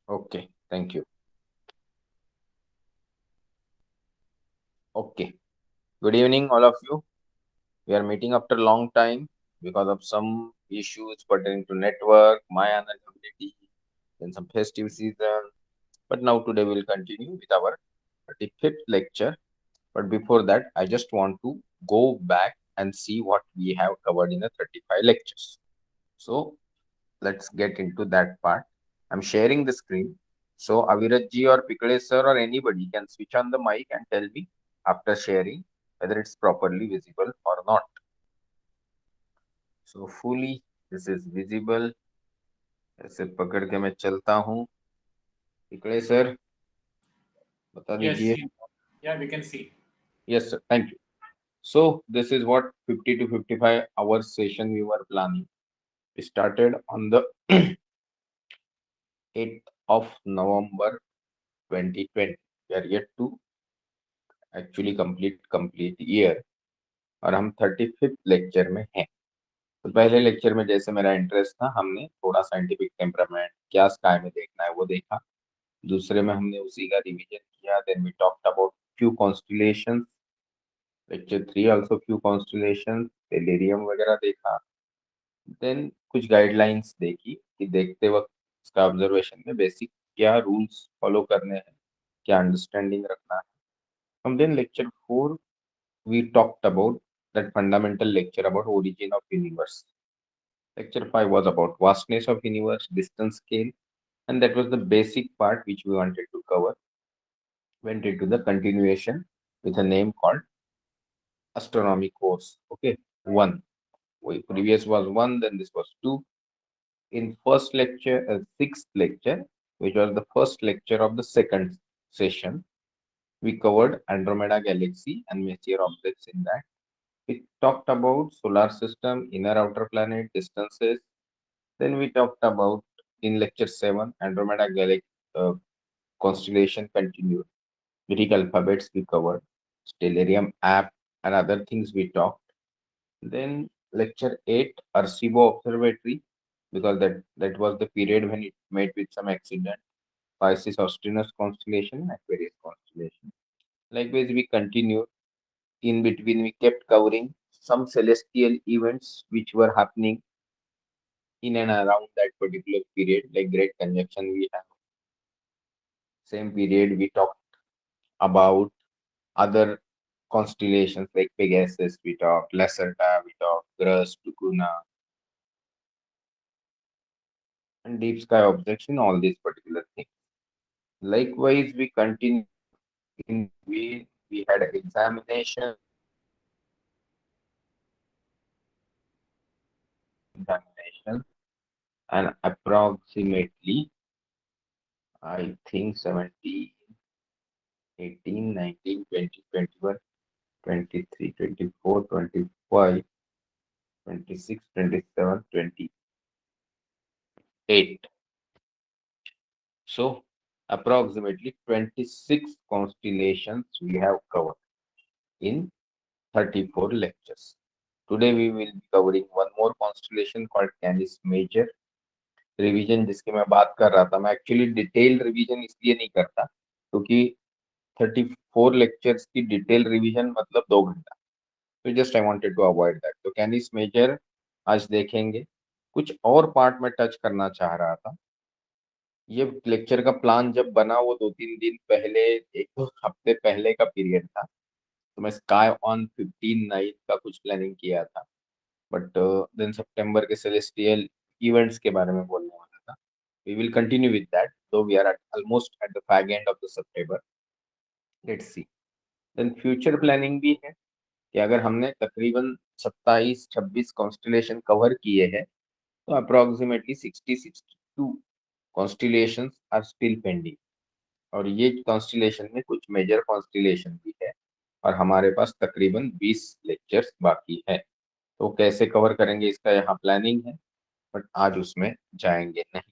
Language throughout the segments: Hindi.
Okay, thank you. Okay, good evening, all of you. We are meeting after a long time because of some issues pertaining to network, my unavailability, then some festive season. But now today we'll continue with our 35th lecture. But before that, I just want to go back and see what we have covered in the 35 lectures. So let's get into that part. I'm sharing the screen. So Aviraj ji or Pikle sir or anybody can switch on the mic and tell me after sharing whether it's properly visible or not. So fully this is visible. ऐसे पकड़ के मैं चलता हूँ. पिकड़े सर बता Yes, दीजिए. yeah, we can see. Yes sir, thank you. So this is what 50 to 55 hours session we were planning. We started on the 8th of November 2020. We are yet to actually complete year और हम 35th लेक्चर में हैं. तो पहले लेक्चर में जैसे मेरा इंटरेस्ट था, हमने थोड़ा साइंटिफिक टेम्परामेंट क्या स्काई में देखना है वो देखा. दूसरे में हमने उसी का रिवीजन किया. Then we talked about few constellations. Lecture 3 also few constellations, Stellarium वगैरह देखा. देन कुछ गाइडलाइंस देखी कि देखते वक्त इसका ऑब्जर्वेशन में बेसिक क्या रूल्स फॉलो करने हैं, क्या अंडरस्टैंडिंग रखना है. हम then lecture 4 we talked about that fundamental lecture about origin of universe. Lecture 5 was about vastness of universe, distance scale, and that was the basic part which we wanted to cover. Went into the continuation with a name called astronomy course. Okay, one. Previous was one, then this was two. In first lecture, sixth lecture, which was the first lecture of the second session, we covered Andromeda galaxy and Messier objects in that. We talked about solar system, inner outer planet, distances. Then we talked about in lecture 7, Andromeda galaxy constellation continued. Greek alphabets we covered, Stellarium app and other things we talked. Then lecture 8, Arecibo Observatory, because that was the period when it met with some accident. Pisces Austrinus constellation, Aquarius constellation. Likewise, we continued. In between, we kept covering some celestial events which were happening in and around that particular period, like Great Conjunction we have. Same period, we talked about other constellations like Pegasus, we talked Lacerta, we talked Grus, Tucuna, and deep sky objects in all these particular things. Likewise, we continue in we had examination examination and approximately I think 17, 18, 19, 20, 21, 23, 24, 25, 26, 27, 28. So approximately 26 constellations we have covered in 34 lectures. Today we will be covering one more constellation called Canis Major. Revision जिसकी मैं बात कर रहा था, मैं एक्चुअली डिटेल रिवीजन इसलिए नहीं करता क्योंकि 34 लेक्चर्स की डिटेल रिवीजन मतलब 2 घंटा. तो just I wanted to avoid that. तो कैनिस मेजर आज देखेंगे. कुछ और पार्ट में टच करना चाह रहा था. ये लेक्चर का प्लान जब बना वो 2-3 दिन पहले, 1-2 हफ्ते पहले का पीरियड था. तो मैं स्काई ऑन 15/9 का कुछ प्लानिंग किया था. बट देन सितंबर के सेलेस्टियल इवेंट्स के बारे में बोलने वाला था. We will continue with that though we are at almost at the fag end of the September. Let's see. Then future planning भी है कि अगर हमने तकरीबन 27-26 कॉन्स्टिलेशन कवर किए हैं तो approximately 60-62 constellations are still pending. और ये कॉन्स्टिलेशन में कुछ मेजर कॉन्स्टिलेशन भी है और हमारे पास तकरीबन 20 लेक्चर्स बाकी है. तो कैसे कवर करेंगे इसका यहाँ प्लानिंग है, बट आज उसमें जाएंगे नहीं.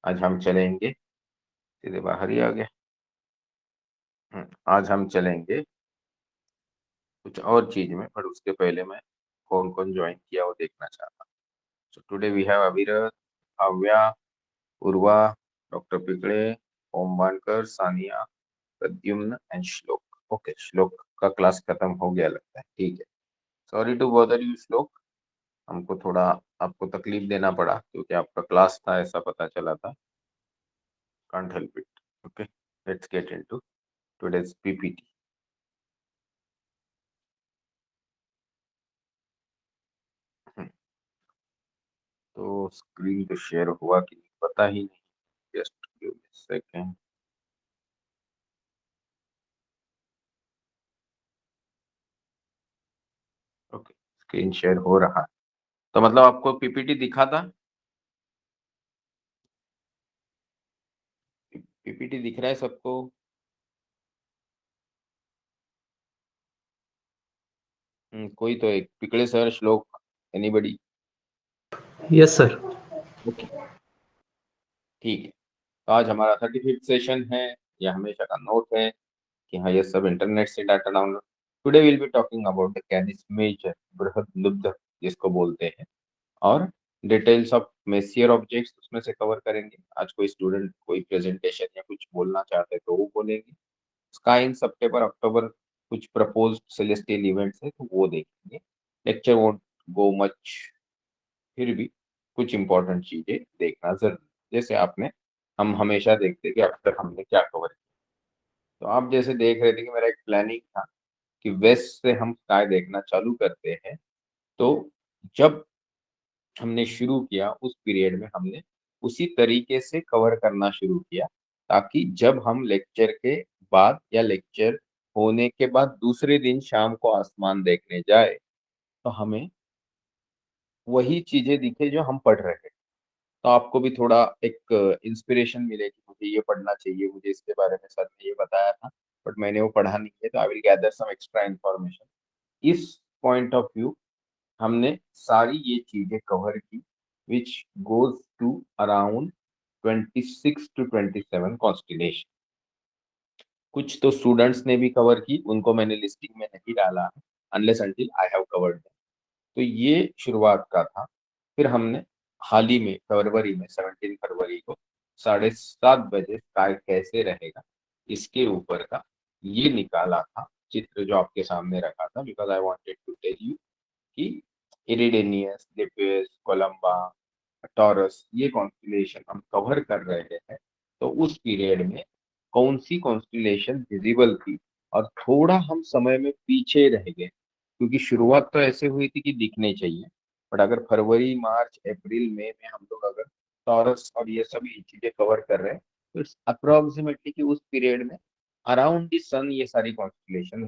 आज हम चलेंगे सीधे बाहर ही आ गए. आज हम चलेंगे कुछ और चीज में, बट उसके पहले मैं कौन कौन ज्वाइन किया वो देखना चाहता हूँ. So today we have Avirat, Avya, Urva, doctor Pikade, Om Wankar, Sania, Pradyumna and Shlok. Okay, Shlok का क्लास खत्म हो गया लगता है, ठीक है। सॉरी टू बॉदर यू श्लोक, हमको थोड़ा आपको तकलीफ देना पड़ा क्योंकि आपका क्लास था ऐसा पता चला था। Can't help it. Okay, let's get into today's PPT. तो स्क्रीन तो शेयर हुआ कि नहीं पता ही नहीं, just give me second. Okay, screen share हो रहा है। तो मतलब आपको पीपीटी दिखा था? पीपीटी दिख रहा है सबको? कोई तो एक पिकड़े सर, श्लोक, एनीबडी? Yes sir. ओके, ठीक है। तो आज हमारा 35th सेशन है। यह हमेशा का नोट है कि हाँ, ये सब इंटरनेट से data download. Today will be talking about the Canis Major, Brihad Lubdh जिसको बोलते हैं, और डिटेल्स ऑफ मेसियर ऑब्जेक्ट्स उसमें से कवर करेंगे। आज कोई स्टूडेंट कोई प्रेजेंटेशन या कुछ बोलना चाहते हैं तो वो बोलेंगे। स्काई इन सितंबर अक्टूबर कुछ प्रपोज्ड सेलेस्टियल इवेंट्स है तो वो देखेंगे। लेक्चर वोंट गो मच, फिर भी कुछ इंपॉर्टेंट चीजें देखना जरूर, जैसे आपने हम हमेशा देखते हैं कि अब तक हमने क्या कवर किया। तो आप जैसे देख रहे थे कि मेरा एक प्लानिंग था कि वेस्ट से हम स्काई देखना चालू करते हैं। तो जब हमने शुरू किया उस पीरियड में हमने उसी तरीके से कवर करना शुरू किया, ताकि जब हम लेक्चर के बाद या लेक्चर होने के बाद दूसरे दिन शाम को आसमान देखने जाए तो हमें वही चीजें दिखे जो हम पढ़ रहे हैं। तो आपको भी थोड़ा एक इंस्पिरेशन मिले कि मुझे ये पढ़ना चाहिए, मुझे इसके बारे में सर ने ये बताया था बट मैंने वो पढ़ा नहीं है, तो I will gather some extra information. इस पॉइंट ऑफ व्यू हमने सारी ये चीजें कवर की, which goes to around 26 to 27 constellation. कुछ तो स्टूडेंट्स ने भी कवर की, उनको मैंने लिस्टिंग में नहीं डाला है, unless until I have covered. तो ये शुरुआत का था। फिर हमने हाल ही में फरवरी में 17 फरवरी को 7:30 बजे स्काई कैसे रहेगा इसके ऊपर का ये निकाला था चित्र, जो आपके सामने रखा था, because I wanted to tell you कि इरिडेनियस, लेपियस, कोलंबा, टॉरस ये कॉन्स्टिलेशन हम कवर कर रहे हैं। तो उस पीरियड में कौन सी कॉन्स्टिलेशन विजिबल थी, और थोड़ा हम समय में पीछे रह गए क्योंकि शुरुआत तो ऐसे हुई थी कि दिखने चाहिए। बट अगर फरवरी मार्च अप्रैल मई में हम लोग अगर टॉरस और ये सभी चीजें कवर कर रहे हैं तो इट्स अप्रोक्सीमेटली कि उस पीरियड में अराउंड द सन ये सारी constellation.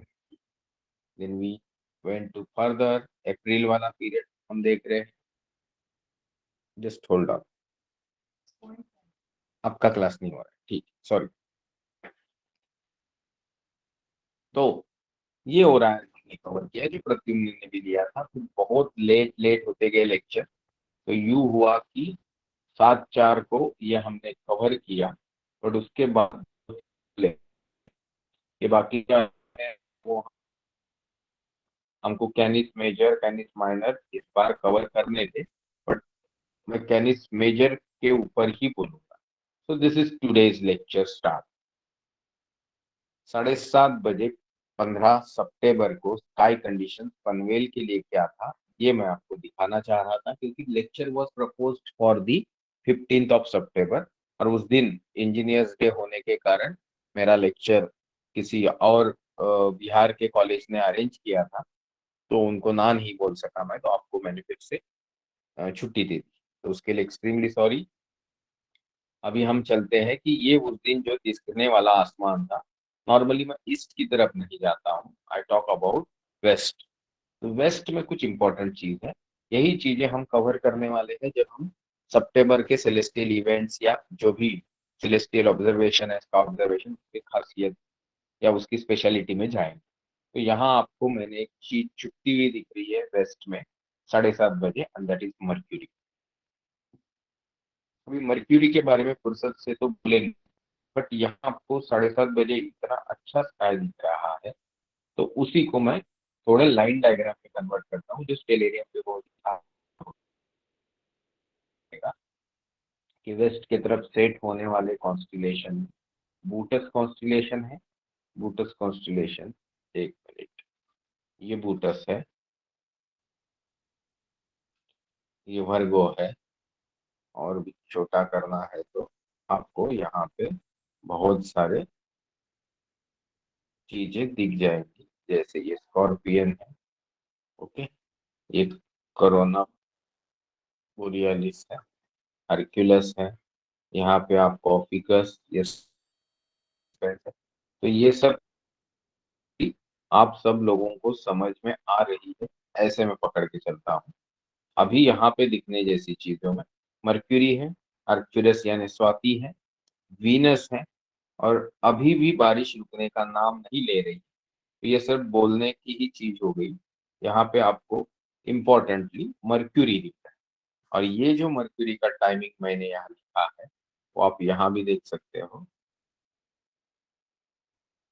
Then we went to further April वाला पीरियड हम देख रहे हैं। जस्ट होल्ड ऑन, आपका क्लास नहीं हो रहा है, ठीक, सॉरी। तो ये हो रहा है, हमने कवर किया जो प्रत्युम्न ने भी दिया था, तो बहुत लेट लेट होते गए लेक्चर। तो यू हुआ कि 7/4 को ये हमने कवर किया, बट उसके बाद ये बाकी क्या है वो हमको कैनिस मेजर कैनिस माइनर इस बार कवर करने थे, बट मैं कैनिस मेजर के ऊपर ही बोलूंगा। So this is today's lecture start. 7:30 बजे 15 सितंबर को स्काई कंडीशन पनवेल के लिए क्या था ये मैं आपको दिखाना चाह रहा था, क्योंकि lecture was proposed for the 15 सितंबर, और उस दिन इंजीनियर्स डे होने के कारण मेरा लेक्चर किसी और बिहार के कॉलेज ने अरेंज किया था, तो उनको ना नहीं बोल सका मैं, तो आपको मैंने फिर से छुट्टी दे दी, तो उसके लिए एक्सट्रीमली सॉरी। अभी हम चलते हैं कि ये उस दिन जो दिखने वाला आसमान था, नॉर्मली मैं ईस्ट की तरफ नहीं जाता हूँ, आई टॉक अबाउट वेस्ट। तो वेस्ट में कुछ इंपॉर्टेंट चीज है, यही चीजें हम कवर करने वाले हैं जब हम सितंबर के सेलेस्टियल इवेंट्स या जो भी सेलेस्टियल ऑब्जर्वेशन है, इसका ऑब्जर्वेशन उसकी खासियत या उसकी स्पेशलिटी में जाएंगे। तो यहाँ आपको मैंने एक चीज छुपती हुई दिख रही है वेस्ट में 7:30 बजे, एंड दैट इज मर्क्यूरी। अभी मर्क्यूरी के बारे में फुर्सत से तो बोलेंगे, बट यहाँ आपको 7:30 बजे इतना अच्छा स्काई दिख रहा है, तो उसी को मैं थोड़ा लाइन डायग्राम में कन्वर्ट करता हूँ जो स्टेलेरियम पे वो दिखा देगा। कि वेस्ट की तरफ सेट होने वाले कॉन्स्टिलेशन बूटस कॉन्स्टिलेशन है। बूटस कॉन्स्टिलेशन, एक मिनट, ये बूटस है, ये वर्गो है। और भी छोटा करना है तो आपको यहाँ पे बहुत सारे चीजें दिख जाएंगी, जैसे ये स्कॉर्पियन है। ओके, ये कोरोना बोरियालिस है, हरक्यूलस है, यहाँ पे आपको ऑफिकस, ये है। तो ये सब आप सब लोगों को समझ में आ रही है, ऐसे में पकड़ के चलता हूँ। अभी यहाँ पे दिखने जैसी चीजों में मर्क्यूरी है, अर्क्टुरस यानी स्वाति है, वीनस है, और अभी भी बारिश रुकने का नाम नहीं ले रही। तो ये सिर्फ बोलने की ही चीज हो गई। यहाँ पे आपको इम्पोर्टेंटली मर्क्यूरी दिख रहा है। और ये जो मर्क्यूरी का टाइमिंग मैंने यहाँ लिखा है वो आप यहाँ भी देख सकते हो।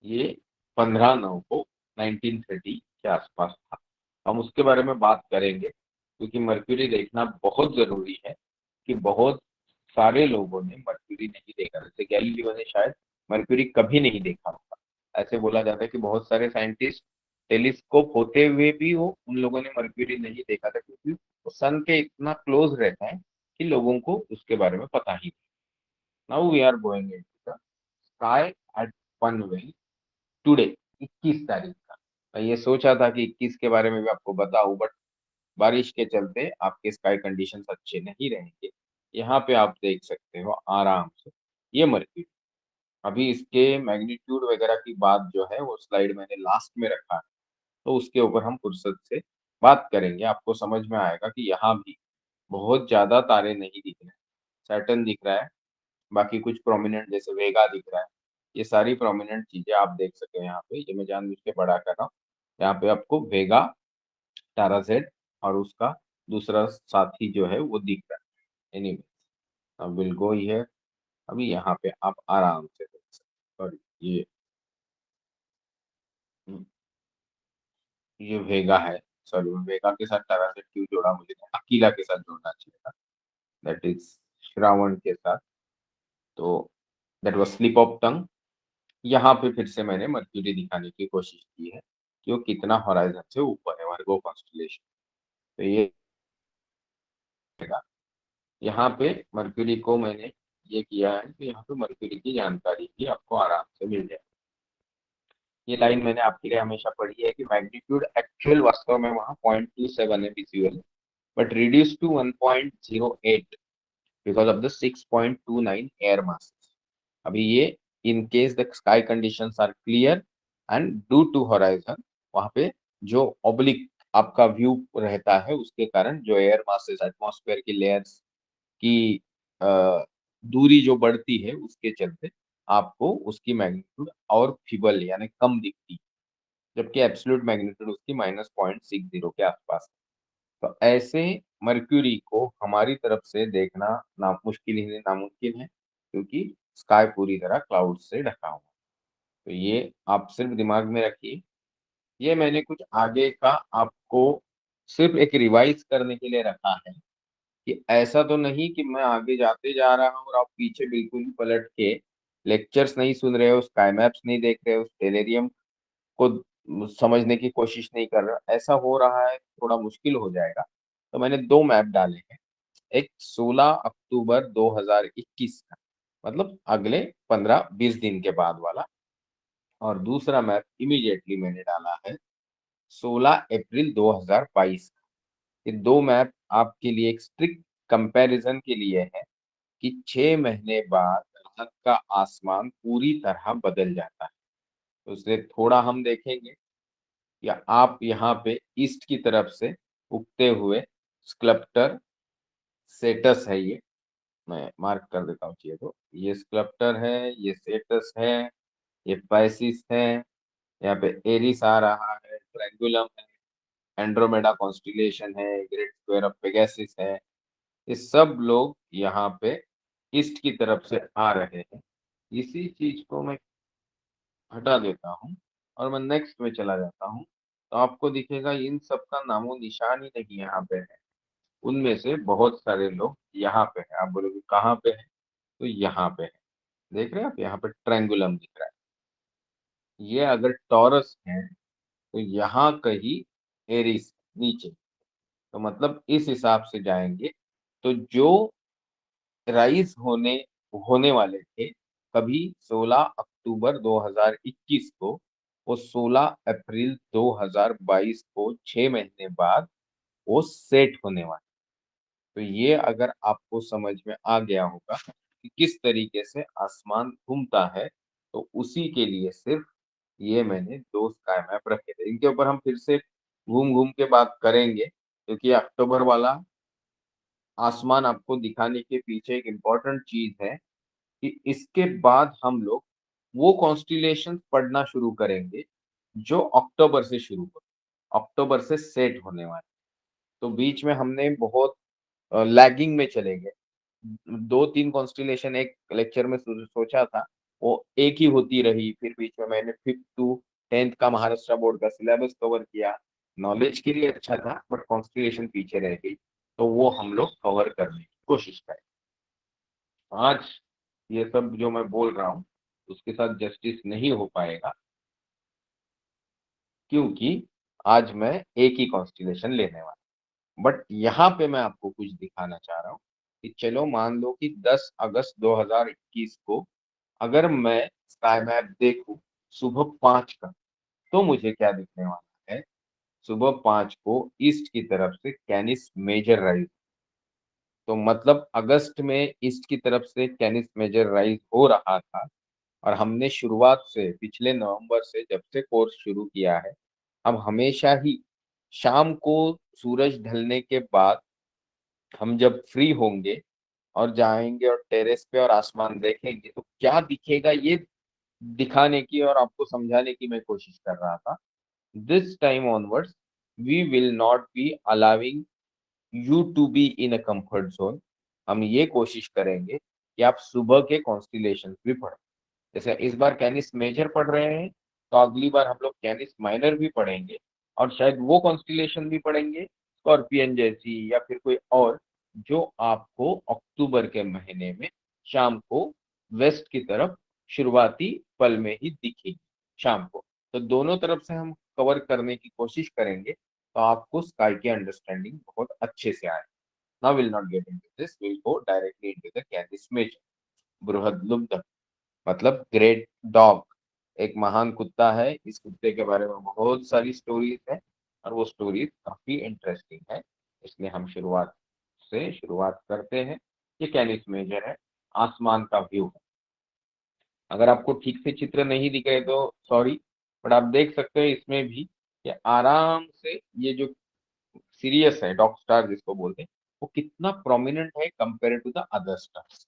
ये 15/9 को 1930 के आसपास था। हम उसके बारे में बात करेंगे, क्योंकि मर्क्यूरी देखना बहुत जरूरी है। कि बहुत सारे लोगों ने मर्क्यूरी नहीं देखा, जैसे गैलीलियो ने शायद मर्क्यूरी कभी नहीं देखा होगा। ऐसे बोला जाता है कि बहुत सारे साइंटिस्ट टेलीस्कोप होते हुए भी वो उन लोगों ने मर्क्यूरी नहीं देखा था, क्योंकि वो सन के इतना क्लोज रहता है कि लोगों को उसके बारे में पता ही नहीं। Now we are going into the sky at Panvel today, 21 तारीख का। मैं ये सोचा था कि 21 के बारे में भी आपको बताऊं, बट बारिश के चलते आपके स्काई कंडीशंस अच्छे नहीं रहेंगे। यहाँ पे आप देख सकते हो आराम से ये मर्क्यूरी। अभी इसके मैग्नीट्यूड वगैरह की बात जो है वो स्लाइड मैंने लास्ट में रखा है, तो उसके ऊपर हम फुर्सत से बात करेंगे। आपको समझ में आएगा कि यहाँ भी बहुत ज्यादा तारे नहीं दिख रहे। सैटर्न दिख रहा है, बाकी कुछ प्रोमिनेंट जैसे वेगा दिख रहा है। ये सारी प्रोमिनेंट चीजें आप देख सके यहाँ पे, ये मैं जानबूझ के बड़ा कर रहा हूँ। यहाँ पे आपको वेगा, टाराजेट और उसका दूसरा साथी जो है वो दिख रहा है। एनीवे, अब विल गो हियर। अभी यहाँ पे आप आराम से देख सकते हैं। सॉरी, ये वेगा है। सॉरी, वेगा के साथ टाराजेट क्यों जोड़ा, मुझे अकीला के साथ जोड़ना चाहिए था, दैट इज श्रावण के साथ। तो that was slip of tongue. यहाँ पे फिर से मैंने मर्क्यूरी दिखाने की कोशिश की है कि वो कितना होराइजन से ऊपर है, वर्गो कॉन्स्टलेशन। तो ये रहेगा। यहाँ पे मर्क्यूरी को मैंने ये किया है कि यहाँ पे मर्क्यूरी की जानकारी भी आपको आराम से मिल जाए। ये लाइन मैंने आपके लिए हमेशा पढ़ी है कि मैग्नीट्यूड एक्चुअल वास्तव में वहाँ 0.27 है visual, but reduce to 1.08 because of the 6.29 air mass. अभी ये in case the sky conditions are clear and due to horizon, वहां पे जो ऑब्लिक आपका व्यू रहता है उसके कारण जो एयर मासेस एटमॉस्फेयर की लेयर्स की दूरी जो बढ़ती है उसके चलते आपको उसकी मैग्नीट्यूड और फीबल यानी कम दिखती है, जबकि एब्सोल्यूट मैग्नीट्यूड उसकी -0.60 के आसपास है। तो ऐसे मर्क्यूरी को हमारी तरफ से देखना ना मुश्किल ही नहीं, नामुमकिन है, क्योंकि स्काई पूरी तरह क्लाउड से ढका हुआ है। तो ये आप सिर्फ दिमाग में रखिए। ये मैंने कुछ आगे का आपको सिर्फ एक रिवाइज करने के लिए रखा है, कि ऐसा तो नहीं कि मैं आगे जाते जा रहा हूँ और आप पीछे बिल्कुल ही पलट के लेक्चर्स नहीं सुन रहे हो, स्काई मैप्स नहीं देख रहे हो, टेलेरियम को समझने की कोशिश नहीं कर रहे हो। ऐसा हो रहा है थोड़ा मुश्किल हो जाएगा। तो मैंने दो मैप डाले हैं, एक 16 अक्टूबर 2021 का, मतलब अगले 15-20 दिन के बाद वाला, और दूसरा मैप इमीडिएटली मैंने डाला है 16 अप्रैल 2022 का। ये दो मैप आपके लिए एक स्ट्रिक्ट कंपैरिजन के लिए है कि 6 महीने बाद रात का आसमान पूरी तरह बदल जाता है। तो उसे थोड़ा हम देखेंगे, या आप यहाँ पे ईस्ट की तरफ से उगते हुए स्कल्प्टर सेटस है, ये मैं मार्क कर देता हूँ चाहिए तो, ये स्कल्प्टर है, ये सेटस है, ये पाइसिस है, यहाँ पे एरिस आ रहा है, ट्रायंगुलम है, एंड्रोमेडा कॉन्स्टिलेशन है, ग्रेट स्क्वायर ऑफ पेगासिस है। ये सब लोग यहाँ पे ईस्ट की तरफ से आ रहे हैं। इसी चीज को मैं हटा देता हूँ और मैं नेक्स्ट में चला जाता हूँ, तो आपको दिखेगा इन सब का नामो निशान ही नहीं यहाँ पे है। उनमें से बहुत सारे लोग यहाँ पे हैं। आप बोलोगे कहाँ पे है, तो यहाँ पे है। देख रहे हैं आप, यहाँ पे ट्रायंगुलम दिख रहा है। ये अगर टॉरस है तो यहाँ कहीं एरिस नीचे, तो मतलब इस हिसाब से जाएंगे। तो जो राइज होने वाले थे कभी 16 अक्टूबर 2021 को, वो 16 अप्रैल 2022 को, 6 महीने बाद वो सेट होने वाले। तो ये अगर आपको समझ में आ गया होगा कि किस तरीके से आसमान घूमता है, तो उसी के लिए सिर्फ ये मैंने दो स्काई मैप रखे थे। इनके ऊपर हम फिर से घूम घूम के बात करेंगे, क्योंकि अक्टूबर वाला आसमान आपको दिखाने के पीछे एक इम्पोर्टेंट चीज है कि इसके बाद हम लोग वो कॉन्स्टिलेशन पढ़ना शुरू करेंगे जो अक्टूबर से शुरू हो, अक्टूबर से सेट होने वाले। तो बीच में हमने बहुत लैगिंग में चले गए। 2-3 कॉन्स्टिलेशन एक लेक्चर में सोचा था, वो एक ही होती रही। फिर बीच में मैंने 5th टू 10th का महाराष्ट्र बोर्ड का सिलेबस कवर किया। नॉलेज के लिए अच्छा था, बट कॉन्स्टिलेशन पीछे रह गई, तो वो हम लोग कवर करने की कोशिश करें। आज ये सब जो मैं बोल रहा हूँ उसके साथ जस्टिस नहीं हो पाएगा, क्योंकि आज मैं एक ही कॉन्स्टिलेशन लेने वाला। बट यहाँ पे मैं आपको कुछ दिखाना चाह रहा हूँ कि चलो मान लो कि 10 अगस्त 2021 को अगर मैं स्काई मैप देखूं सुबह 5 का, तो मुझे क्या दिखने वाला है? सुबह 5 को ईस्ट की तरफ से कैनिस मेजर राइज। तो मतलब अगस्त में ईस्ट की तरफ से कैनिस मेजर राइज हो रहा था। और हमने शुरुआत से पिछले नवंबर से जब से कोर्स शुरू किया है, हम हमेशा ही शाम को सूरज ढलने के बाद हम जब फ्री होंगे और जाएंगे और टेरेस पे और आसमान देखेंगे तो क्या दिखेगा, ये दिखाने की और आपको समझाने की मैं कोशिश कर रहा था। This time onwards we will not be allowing you to be in a comfort zone. हम ये कोशिश करेंगे कि आप सुबह के कॉन्स्टिलेशन भी पढ़ें। जैसे इस बार कैनिस मेजर पढ़ रहे हैं, तो अगली बार हम लोग कैनिस माइनर भी पढ़ेंगे, और शायद वो कॉन्स्टिलेशन भी पढ़ेंगे स्कॉर्पियन जैसी या फिर कोई और, जो आपको अक्टूबर के महीने में शाम को वेस्ट की तरफ शुरुआती पल में ही दिखेगी शाम को। तो दोनों तरफ से हम कवर करने की कोशिश करेंगे, तो आपको स्काई की अंडरस्टैंडिंग बहुत अच्छे से आए। Now will not get into this, will go directly into the Canis Major. बृहदलुब्ध मतलब ग्रेट डॉग, एक महान कुत्ता है। इस कुत्ते के बारे में बहुत सारी स्टोरीज है, और वो स्टोरीज काफी इंटरेस्टिंग है। इसलिए हम शुरुआत करते हैं। ये कैनिस मेजर है, आसमान का व्यू है। अगर आपको ठीक से चित्र नहीं दिख रहे तो सॉरी, बट आप देख सकते हैं इसमें भी कि आराम से ये जो सीरियस है, डॉग स्टार जिसको बोलते हैं, वो कितना प्रोमिनेंट है compare to the other stars.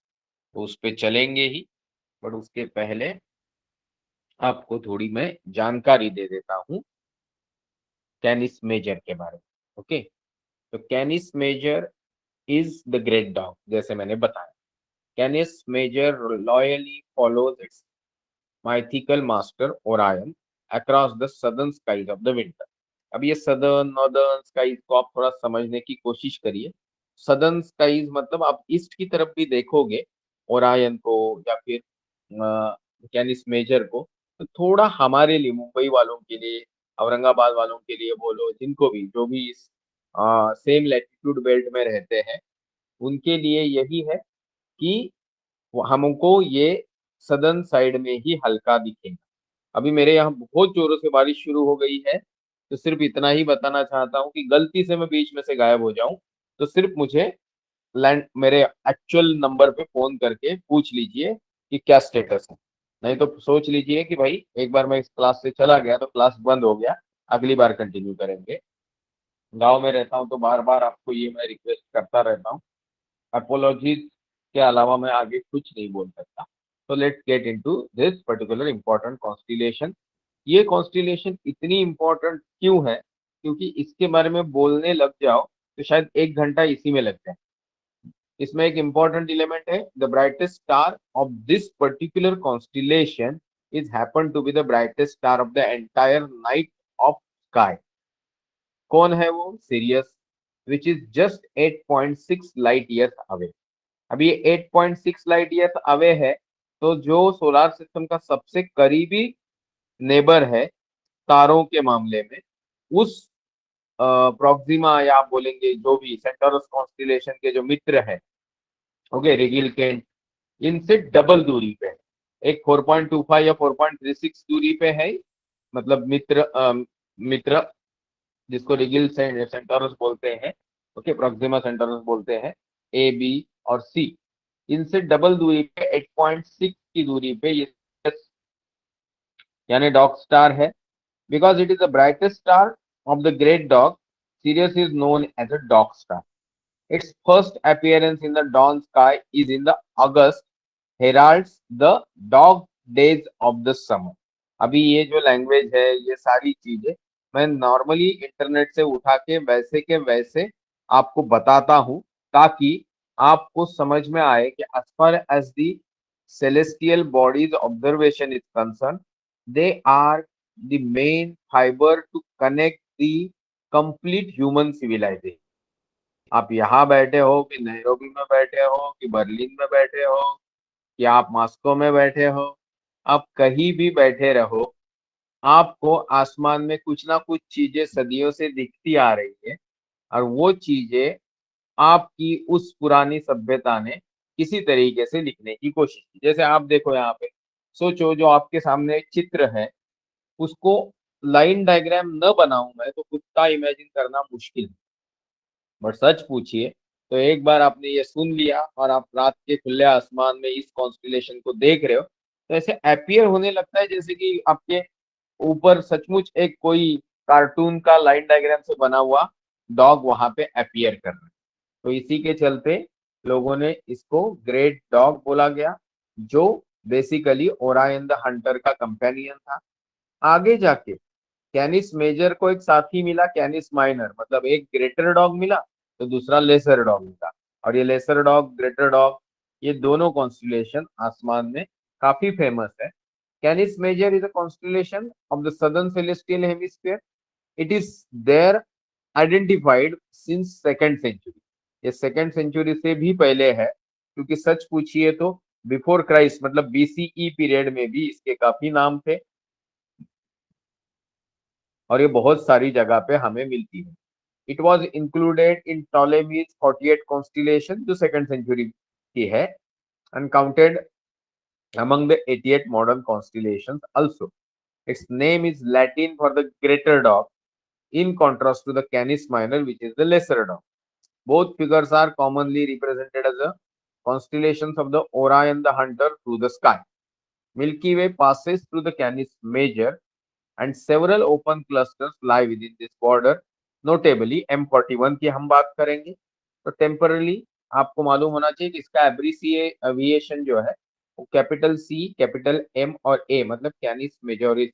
तो उस पे चलेंगे ही, बट उसके पहले आपको थोड़ी मैं जानकारी दे देता हूँ कैनिस मेजर के बारे में। ओके, तो Canis Major is the great dog, जैसे मैंने बताया। Canis Major loyally follows its mythical master Orion across the southern skies of the winter. अब ये सदर्न नॉर्दर्न स्काईज को आप थोड़ा समझने की कोशिश करिए। सदर्न स्काईज मतलब आप ईस्ट की तरफ भी देखोगे ओरायन को या फिर कैनिस मेजर को, तो थोड़ा हमारे लिए, मुंबई वालों के लिए, औरंगाबाद वालों के लिए बोलो, जिनको भी जो भी इस सेम लैटिट्यूड बेल्ट में रहते हैं, उनके लिए यही है कि हमको ये सदर्न साइड में ही हल्का दिखेगा। अभी मेरे यहाँ बहुत जोरों से बारिश शुरू हो गई है, तो सिर्फ इतना ही बताना चाहता हूँ कि गलती से मैं बीच में से गायब हो जाऊं तो सिर्फ मुझे लैंड मेरे एक्चुअल नंबर पे फोन करके पूछ लीजिए कि क्या स्टेटस है। नहीं तो सोच लीजिए कि भाई एक बार मैं इस क्लास से चला गया तो क्लास बंद हो गया, अगली बार कंटिन्यू करेंगे। गांव में रहता हूँ तो बार बार आपको ये मैं रिक्वेस्ट करता रहता हूँ। अपोलॉजीज के अलावा मैं आगे कुछ नहीं बोल सकता। तो let's get into this particular important constellation. ये कॉन्स्टिलेशन इतनी इंपॉर्टेंट क्यों है? क्योंकि इसके बारे में बोलने लग जाओ तो शायद 1 घंटा इसी में लग जाए। इसमें एक इंपॉर्टेंट एलिमेंट है, the brightest star of this particular constellation is happen to be the brightest star of the entire night of sky. कौन है वो? Sirius. which is just 8.6 light years away. अभी ये 8.6 लाइट ईयर्स अवे है, तो जो सोलार सिस्टम का सबसे करीबी नेबर है तारों के मामले में, उस प्रोक्सिमा या आप बोलेंगे जो भी सेंटोरस कॉन्स्टिलेशन के जो मित्र है, ओके, रिगिल केंट, इनसे डबल दूरी पे है। एक 4.25 या 4.36 दूरी पे है, मतलब मित्र जिसको रिगिल सेंटोरस बोलते हैं, ओके, प्रोक्सिमा सेंटोरस बोलते हैं, ए बी और सी। इनसे डबल दूरी पे 8.6 की दूरी पे ये यानी डॉग स्टार है। Because it is the brightest star of the great dog, Sirius is known as a dog star. Its first appearance in the dawn sky is in the August, heralds the dog days of the summer। अभी ये जो लैंग्वेज है, ये सारी चीजें मैं नॉर्मली इंटरनेट से उठा के वैसे आपको बताता हूं, ताकि आपको समझ में आए कि as far as the celestial bodies observation is concerned, they are the main fiber to connect the complete human civilization। आप यहाँ बैठे हो कि नैरोबी में बैठे हो कि बर्लिन में बैठे हो कि आप मॉस्को में बैठे हो, आप कहीं भी बैठे रहो, आपको आसमान में कुछ ना कुछ चीजें सदियों से दिखती आ रही है। और वो चीजें आपकी उस पुरानी सभ्यता ने किसी तरीके से लिखने की कोशिश की। जैसे आप देखो यहाँ पे, सोचो जो आपके सामने एक चित्र है, उसको लाइन डायग्राम न बनाऊं मैं तो खुद का इमेजिन करना मुश्किल है। बट सच पूछिए तो एक बार आपने ये सुन लिया और आप रात के खुले आसमान में इस कॉन्स्टिलेशन को देख रहे हो, तो ऐसे अपीयर होने लगता है जैसे कि आपके ऊपर सचमुच एक कोई कार्टून का लाइन डायग्राम से बना हुआ डॉग वहां पे अपीयर कर रहा है। तो इसी के चलते लोगों ने इसको ग्रेट डॉग बोला गया, जो बेसिकली ओरायन द हंटर का कंपेनियन था। आगे जाके कैनिस मेजर को एक साथी मिला, कैनिस माइनर, मतलब एक ग्रेटर डॉग मिला तो दूसरा लेसर डॉग मिला। और ये लेसर डॉग, ग्रेटर डॉग, ये दोनों कॉन्स्टिलेशन आसमान में काफी फेमस है। Canis Major is a constellation of the southern celestial hemisphere. It is there identified since second century. ये सेकेंड सेंचुरी से भी पहले है, क्योंकि सच पूछिए तो बिफोर क्राइस्ट मतलब बीसीई पीरियड में भी इसके काफी नाम थे, और ये बहुत सारी जगह पे हमें मिलती है। It was included in Ptolemy's 48 constellation जो सेकेंड सेंचुरी की है, and counted among the 88 modern constellations also। Its name is Latin for the greater dog, in contrast to the Canis Minor, which is the lesser dog। Both figures are commonly represented as the constellations of the Orion the Hunter through the sky। Milky Way passes through the Canis Major, and several open clusters lie within this border। Notably M41 की हम बात करेंगे तो टेम्परली आपको मालूम होना चाहिए कि इसका एब्रिसिएशन जो है वो कैपिटल सी, कैपिटल एम और ए, मतलब कैनिस मेजोरिस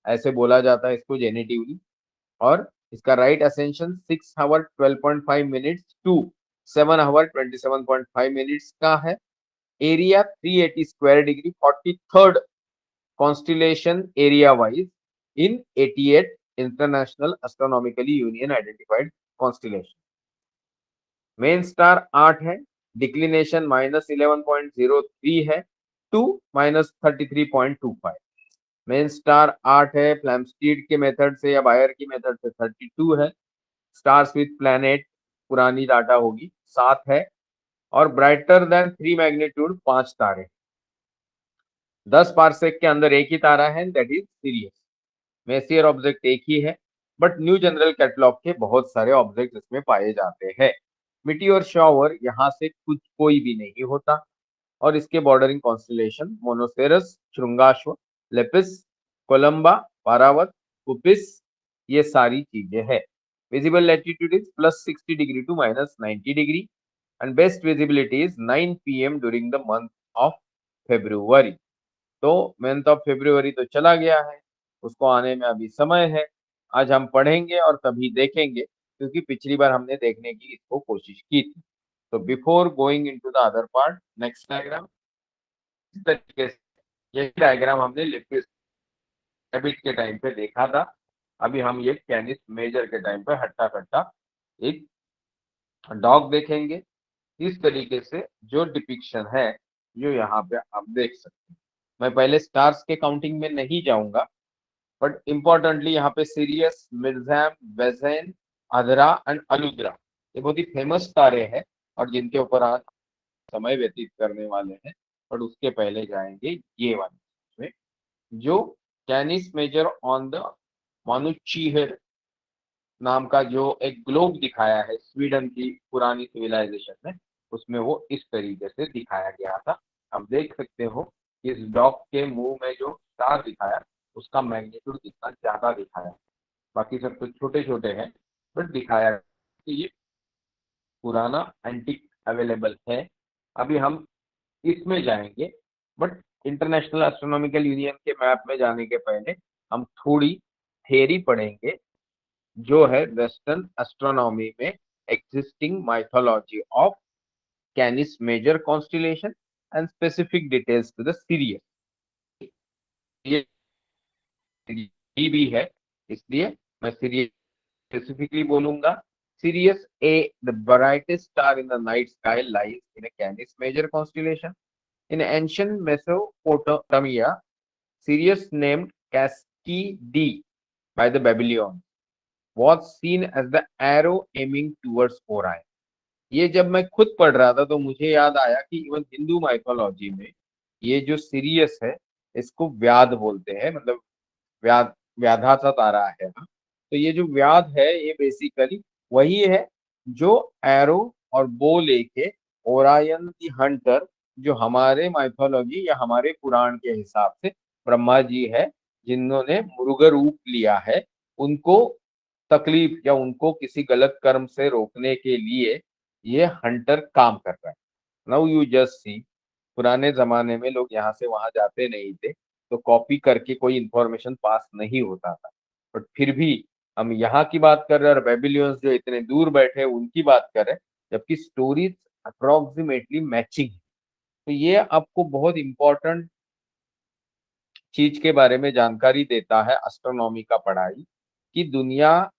ऐसे बोला जाता है इसको जेनेटिवली। और इसका right ascension 6 hour 12.5 minutes to 7 hour 27.5 minutes का है। Area 380 square degree, 43rd constellation area wise in 88 international astronomically union identified constellation। Main star 8 है, डिक्लिनेशन -11.03 है टू -33.25। मेन स्टार 8 है, फ्लैम्स्टीड के मेथड से या बायर की मेथड से 32 है। स्टार्स विथ प्लैनेट पुरानी डाटा होगी 7 है, और ब्राइटर देन 3 मैग्नीट्यूड 5 तारे। 10 पार्सेक के अंदर एक ही तारा है, that is serious. Messier object एक ही है, बट न्यू जनरल कैटलॉग के बहुत सारे ऑब्जेक्ट इसमें पाए जाते हैं। मिटियोर शॉवर यहाँ से कुछ कोई भी नहीं होता। और इसके bordering constellation Monoceros, Shringashva, Lepus, Columba, Paravat, Puppis, ये सारी चीजें हैं। Visible latitude is +60 degree to -90 degree, and best visibility is 9 PM during the month of February. तो मंथ ऑफ फेब्रुवरी तो चला गया है, उसको आने में अभी समय है। आज हम पढ़ेंगे और तभी देखेंगे, क्योंकि पिछली बार हमने देखने की इसको कोशिश की थी। तो before going into the other part, next diagram इस तरीके से, ये डायग्राम हमने लिपिड के टाइम पे देखा था। अभी हम ये कैनिस मेजर के टाइम पे हट्टा कट्टा एक डॉग देखेंगे, इस तरीके से जो डिपिक्शन है जो यहाँ पे आप देख सकते हैं। मैं पहले स्टार्स के काउंटिंग में नहीं जाऊंगा, बट इम्पोर्टेंटली यहाँ पे सीरियस, मिर्जैम, वेजेन, अदरा एंड अलुद्रा ये बहुत ही फेमस तारे हैं और जिनके ऊपर आज समय व्यतीत करने वाले हैं। बट उसके पहले जाएंगे ये वाले में, जो कैनिस मेजर ऑन द मानुचीहर नाम का जो एक ग्लोब दिखाया है स्वीडन की पुरानी सिविलाइजेशन में, उसमें वो इस तरीके से दिखाया गया था। आप देख सकते हो कि इस डॉग के मुंह में जो स्टार दिखाया उसका मैग्नीट्यूड कितना ज्यादा दिखाया। बाकी सब तो छोटे छोटे हैं, बट दिखाया कि ये पुराना एंटिक अवेलेबल है। अभी हम इसमें जाएंगे, बट इंटरनेशनल एस्ट्रोनॉमिकल यूनियन के मैप में जाने के पहले हम थोड़ी थ्योरी पढ़ेंगे, जो है वेस्टर्न एस्ट्रोनॉमी में existing mythology of Canis Major constellation and specific details to the Sirius। ये भी है, इसलिए मैं सीरियस स्पेसिफिकली बोलूंगा। Sirius A, the brightest star in the night sky, lies in a Canis Major constellation. In ancient Mesopotamia, Sirius, named Cascade by the Babylonians, was seen as the arrow aiming towards Orion। ये जब मैं खुद पढ़ रहा था तो मुझे याद आया कि इवन हिंदू माइथोलॉजी में ये जो सीरियस है इसको व्याध बोलते हैं, मतलब व्याध, व्याधा सा तारा है ना। तो ये जो व्याध है ये बेसिकली वही है जो एरो और बो लेके ओरायन दी हंटर, जो हमारे माइथोलॉजी या हमारे पुराण के हिसाब से ब्रह्मा जी है, जिन्होंने मृग रूप लिया है, उनको तकलीफ या उनको किसी गलत कर्म से रोकने के लिए ये हंटर काम कर रहा है। नाउ यू जस्ट सी, पुराने जमाने में लोग यहाँ से वहां जाते नहीं थे, तो कॉपी करके कोई इंफॉर्मेशन पास नहीं होता था। बट फिर भी हम यहाँ की बात कर रहे हैं और बेबीलियंस जो इतने दूर बैठे हैं उनकी बात कर रहे हैं, जबकि स्टोरीज अप्रोक्सीमेटली मैचिंग है। तो ये आपको बहुत इंपॉर्टेंट चीज के बारे में जानकारी देता है एस्ट्रोनॉमी का पढ़ाई, कि दुनिया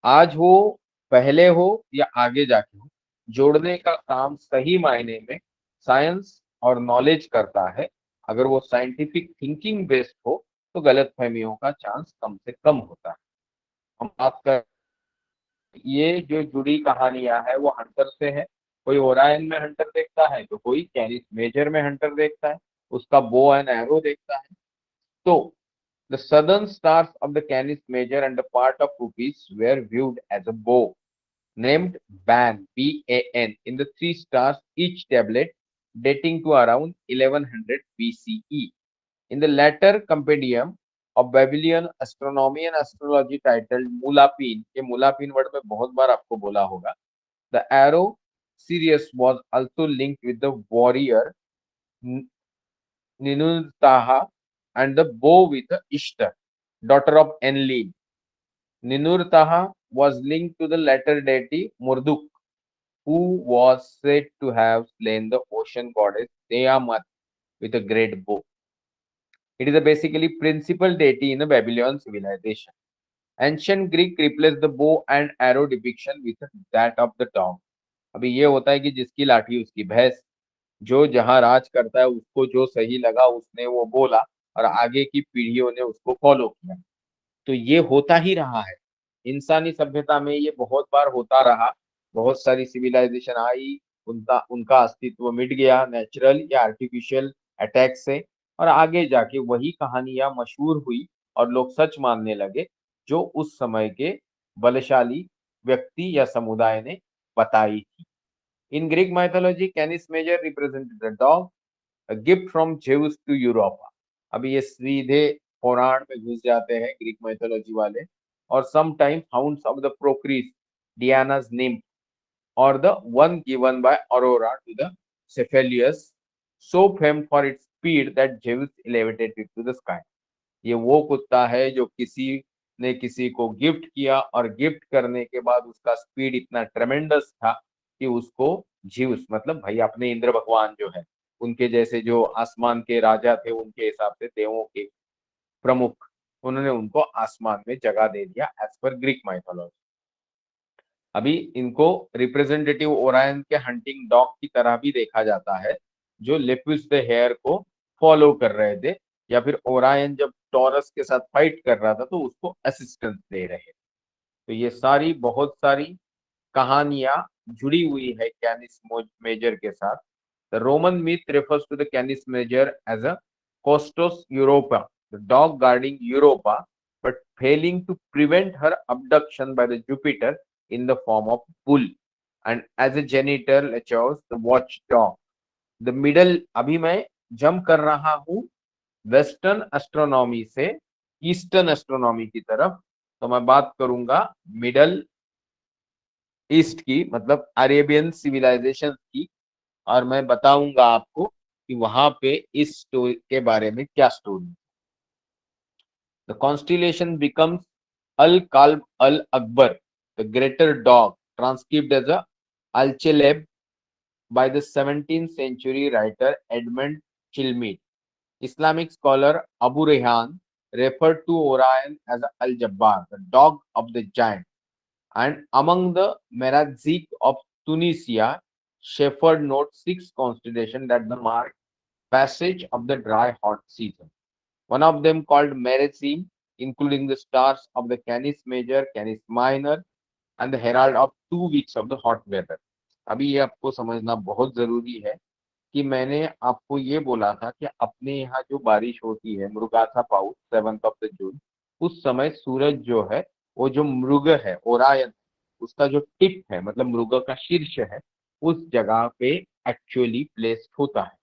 आज हो, पहले हो या आगे जाके हो, जोड़ने का काम सही मायने में साइंस और नॉलेज करता है। अगर वो साइंटिफिक थिंकिंग बेस्ड हो तो गलत फहमियों का चांस कम से कम होता है। हम बात कर, ये जो जुड़ी कहानियां है वो हंटर से है। कोई ओरायन में हंटर देखता है तो कोई कैनिस मेजर में हंटर देखता है, उसका बो एंड एरो देखता है। तो the southern stars of the Canis Major and a part of Puppis were viewed as a bow named Ban, B-A-N, in the three stars, each tablet dating to around 1100 BCE. In the latter compendium of Babylonian astronomy and astrology titled Mulapin, ये मुलापिन वर्ड में बहुत बार आपको बोला होगा, the arrow Sirius was also linked with the warrior Ninurtaha and the bow with Ishtar, daughter of Enlil. Ninurtaha was linked to the latter deity Marduk, who was said to have slain the ocean goddess Tiamat with a great bow. It is a basically principal deity in the Babylonian civilization. Ancient Greek replaced the bow and arrow depiction with that of the dog. अभी ये होता है कि जिसकी लाठी उसकी भैंस, जो जहां राज करता है उसको जो सही लगा उसने वो बोला और आगे की पीढ़ियों ने उसको फॉलो किया। तो ये होता ही रहा है इंसानी सभ्यता में, ये बहुत बार होता रहा। बहुत सारी सिविलाइजेशन आई, उनका उनका अस्तित्व मिट गया नेचुरल या आर्टिफिशियल अटैक से, और आगे जाके वही कहानियां मशहूर हुई और लोग सच मानने लगे जो उस समय के बलशाली व्यक्ति या समुदाय ने बताई थी। In Greek mythology Canis Major represented the dog, a gift from Zeus to Europa। अभी ये सीधे पुराण में घुस जाते हैं ग्रीक माइथोलॉजी वाले, और sometime hounds of the Procris, Diana's nymph, or the one given by Aurora to the Cephalius, so famed for its speed that Zeus elevated it to the sky। ये वो कुत्ता है जो किसी ने किसी को गिफ्ट किया और गिफ्ट करने के बाद उसका स्पीड इतना ट्रेमेंडस था कि उसको जीवस, मतलब भाई अपने इंद्र भगवान जो है उनके जैसे जो आसमान के राजा थे उनके हिसाब से देवों के प्रमुख, उन्होंने उनको आसमान में जगह दे दिया एज पर ग्रीक माइथोलॉजी। अभी इनको रिप्रेजेंटेटिव ओरायन के हंटिंग डॉग की तरह भी देखा जाता है, जो लेपिस द हेयर को फॉलो कर रहे थे, या फिर ओरायन जब टॉरस के साथ फाइट कर रहा था तो उसको असिस्टेंस दे रहे। तो ये सारी बहुत सारी कहानियां जुड़ी हुई है कैनिस मेजर के साथ। The Roman myth refers to the Canis Major as a custos Europa, the dog guarding Europa, but failing to prevent her abduction by the Jupiter in the form of bull, and as a genital chose the watchdog. The middle, अभी मैं जंप कर रहा हूँ वेस्टर्न एस्ट्रोनॉमी से ईस्टर्न एस्ट्रोनॉमी की तरफ, तो मैं बात करूंगा मिडल ईस्ट की, मतलब अरेबियन सिविलाइजेशन की, और मैं बताऊंगा आपको कि वहां पे इस स्टोरी के बारे में क्या story. The constellation becomes Al Kalb Al Akbar the greater dog, transcript as a Alcheleb by the 17th century writer Edmund Chilmit. Islamic scholar Abu Rehan referred to Orion as Al-Jabbar, the dog of the giant. And among the Merazig of Tunisia, Shepherd notes 6 constellations that the mark passage of the dry hot season. One of them called Merazim, including the stars of the Canis Major, Canis Minor, and the herald of 2 weeks of the hot weather. अभी ये आपको समझना बहुत जरूरी है कि मैंने आपको ये बोला था कि अपने यहाँ जो बारिश होती है मृगाथा पाउस 7 ऑफ द जून, उस समय सूरज जो है वो जो मृग है ओरायन, उसका जो टिप है मतलब मृग का शीर्ष है, उस जगह पे एक्चुअली प्लेस्ड होता है।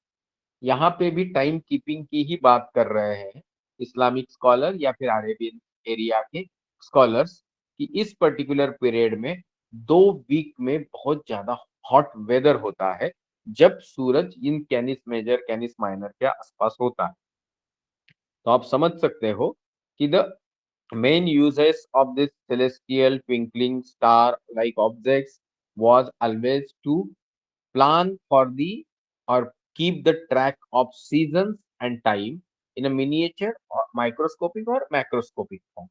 यहाँ पे भी टाइम कीपिंग की ही बात कर रहे हैं इस्लामिक स्कॉलर या फिर अरेबियन एरिया के स्कॉलर्स, कि इस पर्टिकुलर पीरियड में 2 वीक में बहुत ज्यादा हॉट वेदर होता है जब सूरज इन कैनिस मेजर कैनिस माइनर के आसपास होता है। तो आप समझ सकते हो कि the main uses of this celestial twinkling star like objects was always to plan for the or keep the track of seasons and time in a miniature or microscopic or macroscopic form.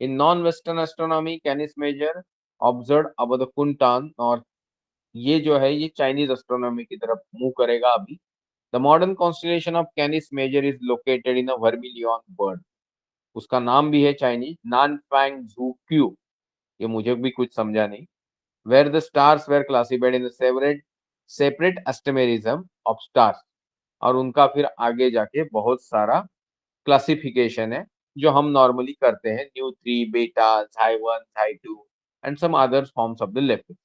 In non-Western astronomy, Canis Major observed above the Kuntan, और ये जो है ये चाइनीज एस्ट्रोनॉमी की तरफ मूव करेगा अभी। The modern constellation of Canis Major is located in a vermilion bird, उसका नाम भी है चाइनीज नानफैंग जू क्यू, ये मुझे भी कुछ समझा नहीं। where the stars were classified in the separate asterism of stars, और उनका फिर आगे जाके बहुत सारा क्लासिफिकेशन है जो हम नॉर्मली करते हैं, nu 3 beta xi 1 xi 2 and some other forms of the lepid.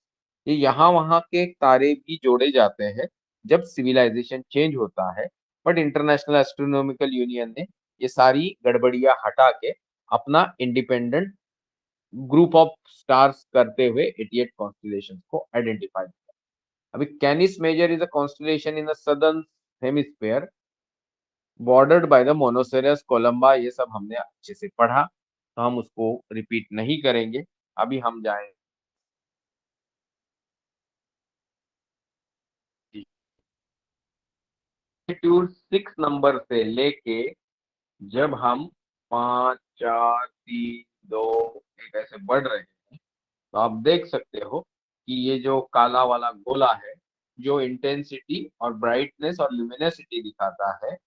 ये यहाँ वहाँ के तारे भी जोड़े जाते हैं जब सिविलाइजेशन चेंज होता है, बट इंटरनेशनल एस्ट्रोनॉमिकल यूनियन ने ये सारी गड़बड़ियां हटा के अपना इंडिपेंडेंट ग्रुप ऑफ स्टार्स करते हुए 88 कॉन्स्टिलेशन को आइडेंटिफाई किया। अभी Canis Major is a constellation in the southern hemisphere bordered by the Monoceros Columba, ये सब हमने अच्छे से पढ़ा तो हम उसको रिपीट नहीं करेंगे। अभी हम जाएंगे 6 नंबर से लेके जब हम 5 4 3 2 1 ऐसे बढ़ रहे हैं, तो आप देख सकते हो कि ये जो काला वाला गोला है जो इंटेंसिटी और ब्राइटनेस और ल्यूमिनेसिटी दिखाता है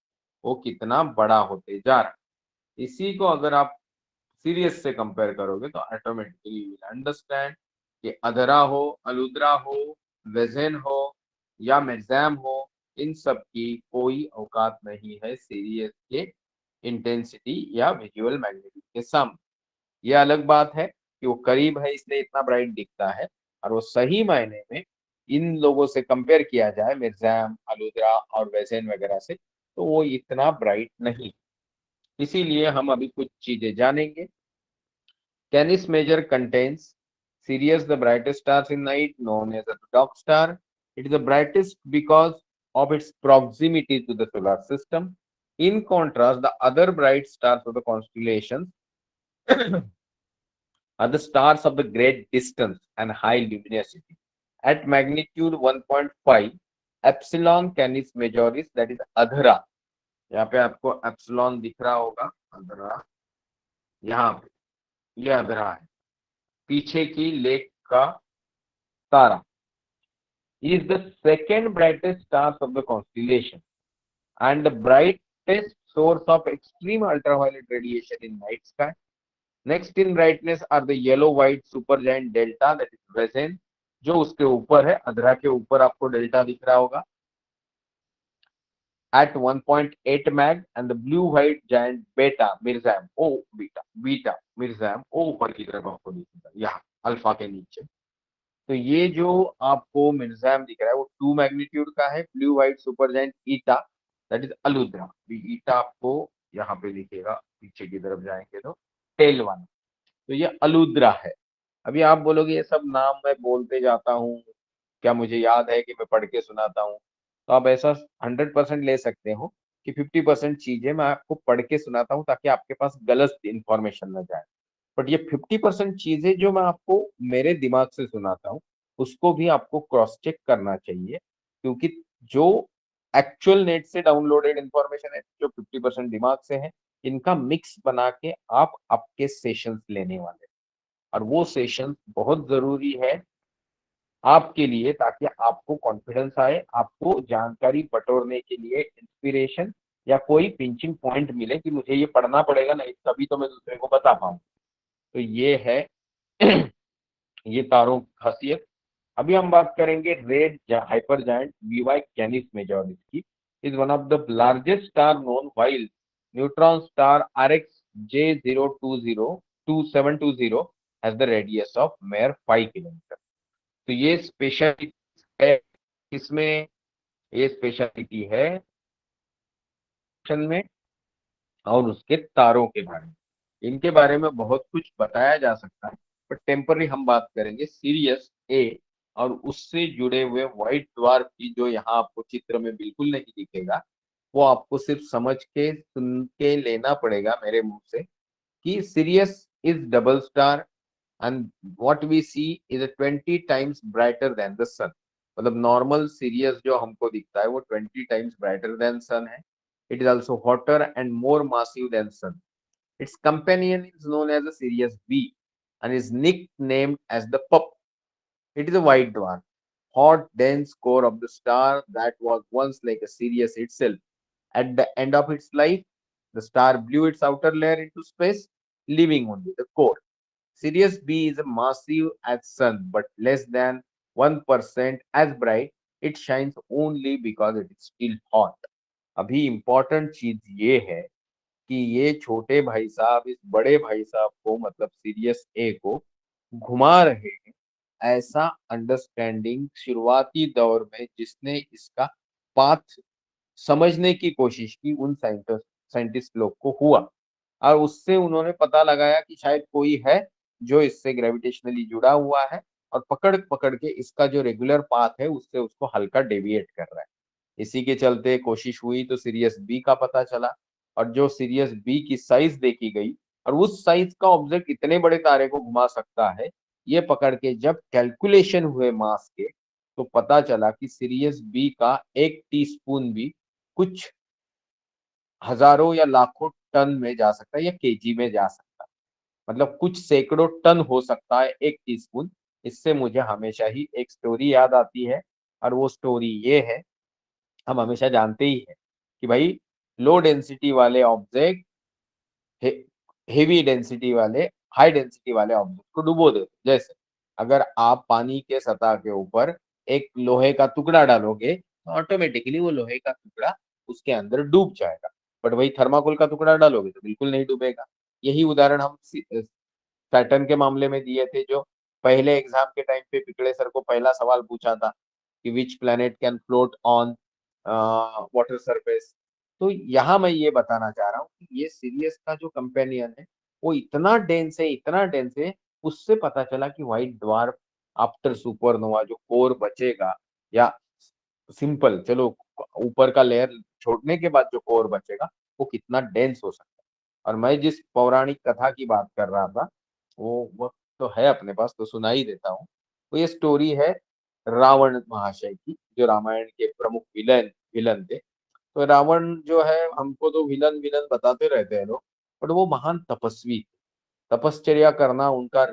वो कितना बड़ा होते जा रहा है। इसी को अगर आप सीरियस से कंपेयर करोगे तो ऑटोमेटिकली यू विल अंडरस्टैंड कि अधरा हो, अलुद्रा हो, वेजेन हो या मेग्जाम हो, इन सब की कोई औकात नहीं है सीरियस के इंटेंसिटी या विजुअल मैग्नीट्यूड के सामने। ये अलग बात है कि वो करीब है इसलिए इतना ब्राइट दिखता है, और वो सही मायने में इन लोगों से कंपेयर किया जाए मिर्जाम अलुद्रा और वेजेन वगैरह से, तो वो इतना ब्राइट नहीं। इसीलिए हम अभी कुछ चीजें जानेंगे। Canis Major contains Sirius, the brightest stars in night, known as a dog star. It is the brightest because of its proximity to the solar system. In contrast, the other bright stars of the constellations are the stars of the great distance and high luminosity. At magnitude 1.5, epsilon canis majoris, that is अधरा, यहाँ पे आपको एप्सिलॉन दिख रहा होगा, अधरा यहाँ पे, ये अधरा है, पीछे की लेक का Tara is the second brightest stars of the constellation and the brightest source of extreme ultraviolet radiation in night sky. Next in brightness are the yellow white supergiant delta, that is Vezin, जो उसके ऊपर है, अधरा के ऊपर आपको डेल्टा दिख रहा होगा, at 1.8 mag, and the blue white giant beta Mirzam O beta Mirzam O ऊपर की तरफ आपको दिखेगा, यहाँ अल्फा के नीचे। तो ये जो आपको मिर्जाम दिख रहा है वो 2 मैग्नीट्यूड का है। Blue white supergiant eta, that is Aludra, eta आपको यहाँ पे दिखेगा, पीछे की तरफ जाएंगे तो टेल वन, तो ये अलुद्रा है। अभी आप बोलोगे ये सब नाम मैं बोलते जाता हूँ, क्या मुझे याद है कि मैं पढ़ के सुनाता हूँ? तो आप ऐसा 100% ले सकते हो कि 50% चीजें मैं आपको पढ़ के सुनाता हूँ ताकि आपके पास गलत इंफॉर्मेशन न जाए। बट ये 50% चीजें जो मैं आपको मेरे दिमाग से सुनाता हूँ, उसको भी आपको क्रॉस चेक करना चाहिए, क्योंकि जो एक्चुअल नेट से डाउनलोडेड इंफॉर्मेशन है, जो 50% दिमाग से है, इनका मिक्स बना के आप आपके सेशंस लेने वाले, और वो सेशन बहुत जरूरी है आपके लिए, ताकि आपको कॉन्फिडेंस आए, आपको जानकारी बटोरने के लिए इंस्पिरेशन या कोई पिंचिंग पॉइंट मिले कि मुझे ये पढ़ना पड़ेगा, नहीं तभी तो मैं दूसरे को बता पाऊँ। तो ये है ये तारों की खासियत। अभी हम बात करेंगे red hyper giant VY Canis Majoris की। Is one of the largest star known, while neutron star RX J0202720 has the radius of mere 5 kilometre. तो ये स्पेशलिटी है, इसमें ये स्पेशलिटी है में, और उसके तारों के बारे में, इनके बारे में बहुत कुछ बताया जा सकता है, बट टेम्पररी हम बात करेंगे सीरियस ए और उससे जुड़े हुए व्हाइट ड्वार्फ की, जो यहाँ आपको चित्र में बिल्कुल नहीं दिखेगा, वो आपको सिर्फ समझ के सुन के लेना पड़ेगा मेरे मुंह से कि serious is double star and what we see is a 20 times brighter than the sun। मतलब नॉर्मल सीरियस जो हमको दिखता है वो 20 times brighter than sun है। It is also hotter and more massive than sun। Its companion is known as the Sirius B and is nicknamed as the pup। It is a white dwarf, hot dense core of the star that was once like a Sirius itself। At the end of its life, the star blew its outer layer into space, leaving only the core। Sirius B is massive as sun but less than 1% as bright। It shines only because it is still hot। अभी इम्पोर्टेंट चीज ये है कि ये छोटे भाई साहब इस बड़े भाई साहब को, मतलब सीरियस ए को घुमा रहे हैं, ऐसा अंडरस्टैंडिंग शुरुआती दौर में जिसने इसका पाथ समझने की कोशिश की उन साइंटिस्ट लोग को हुआ, और उससे उन्होंने पता लगाया कि शायद कोई है जो इससे ग्रेविटेशनली जुड़ा हुआ है, और पकड़ पकड़ के इसका जो रेगुलर पाथ है उससे उसको हल्का डेविएट कर रहा है। इसी के चलते कोशिश हुई तो सीरियस बी का पता चला, और जो सीरियस बी की साइज देखी गई, और उस साइज का ऑब्जेक्ट इतने बड़े तारे को घुमा सकता है, ये पकड़ के जब कैलकुलेशन हुए मास के, तो पता चला कि सीरियस बी का 1 टीस्पून भी कुछ हजारों या लाखों टन में जा सकता है या केजी में जा सकता है, मतलब कुछ सैकड़ों टन हो सकता है 1 टीस्पून। इससे मुझे हमेशा ही एक स्टोरी याद आती है, और वो स्टोरी ये है, हम हमेशा जानते ही है कि भाई लो डेंसिटी वाले ऑब्जेक्ट हेवी डेंसिटी वाले हाई डेंसिटी वाले ऑब्जेक्ट को डुबो देते। जैसे अगर आप पानी के सतह के ऊपर एक लोहे का टुकड़ा डालोगे तो ऑटोमेटिकली वो लोहे का टुकड़ा उसके अंदर डूब जाएगा, बट वही थर्माकोल का टुकड़ा डालोगे तो बिल्कुल नहीं डूबेगा। यही उदाहरण हम सैटर्न के मामले में दिए थे, जो पहले एग्जाम के टाइम पे पिछले सर को पहला सवाल पूछा था कि which planet can float on water surface. तो यहाँ मैं ये बताना चाह रहा हूँ कि ये सीरियस का जो कंपेनियन है वो इतना डेंस है, इतना डेंस है, उससे पता चला कि व्हाइट ड्वार्फ आफ्टर सुपरनोवा जो कोर बचेगा, या सिंपल चलो ऊपर का लेयर छोड़ने के बाद जो कोर बचेगा वो कितना डेंस हो सकता है। और मैं जिस पौराणिक कथा की बात कर रहा था वो वक्त तो है अपने पास, तो सुना ही देता हूँ। तो ये स्टोरी है रावण महाशय की, जो रामायण के प्रमुख विलन विलन थे। तो रावण जो है, हमको तो विलन विलन बताते रहते हैं लोग, बट वो महान तपस्वी थे। तपश्चर्या करना उनका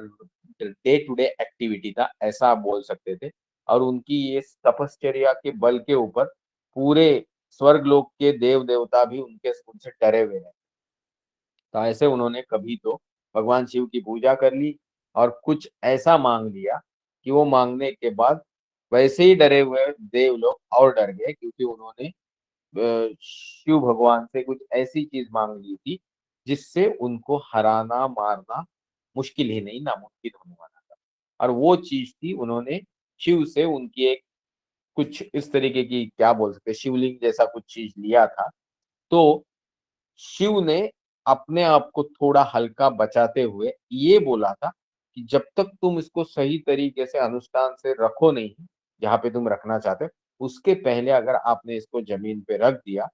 डे टू डे एक्टिविटी था, ऐसा आप बोल सकते थे। और उनकी ये तपश्चर्या के बल के ऊपर पूरे स्वर्गलोक के देव देवता भी उनसे डरे हुए हैं। तो ऐसे उन्होंने कभी तो भगवान शिव की पूजा कर ली और कुछ ऐसा मांग लिया कि वो मांगने के बाद वैसे ही डरे हुए देव लोग और डर गए, क्योंकि उन्होंने शिव भगवान से कुछ ऐसी चीज मांग ली थी जिससे उनको हराना मारना मुश्किल ही नहीं, नामुमकिन होने वाला था। और वो चीज थी, उन्होंने शिव से उनकी एक कुछ इस तरीके की, क्या बोल सकते हैं, शिवलिंग जैसा कुछ चीज लिया था। तो शिव ने अपने आप को थोड़ा हल्का बचाते हुए ये बोला था कि जब तक तुम इसको सही तरीके से अनुष्ठान से रखो नहीं, जहाँ पे तुम रखना चाहते हो, उसके पहले अगर आपने इसको जमीन पे रख दिया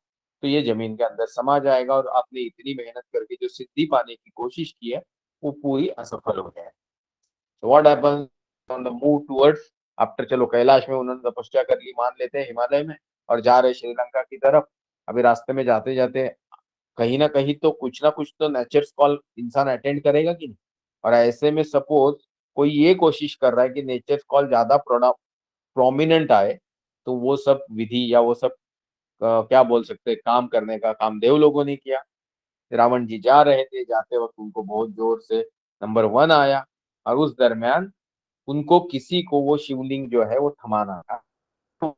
तो ये जमीन के अंदर समा जाएगा और आपने इतनी मेहनत करके जो सिद्धि पाने की कोशिश की है वो पूरी असफल हो जाए। तो what happens on the move towards, after, चलो कैलाश में उन्होंने तपस्या कर ली, मान लेते हैं, हिमालय में, और जा रहे श्रीलंका की तरफ। अभी रास्ते में जाते जाते कहीं ना कहीं तो कुछ ना कुछ तो नेचर्स कॉल इंसान अटेंड करेगा कि नहीं। और ऐसे में सपोज कोई ये कोशिश कर रहा है कि नेचर्स कॉल ज्यादा प्रोमिनेंट आए, तो वो सब विधि या वो सब क्या बोल सकते हैं, काम करने का काम देव लोगों ने किया। रावण जी जा रहे थे, जाते वक्त उनको बहुत जोर से नंबर 1 आया, और उस दरमियान उनको किसी को वो शिवलिंग जो है वो थमाना था। तो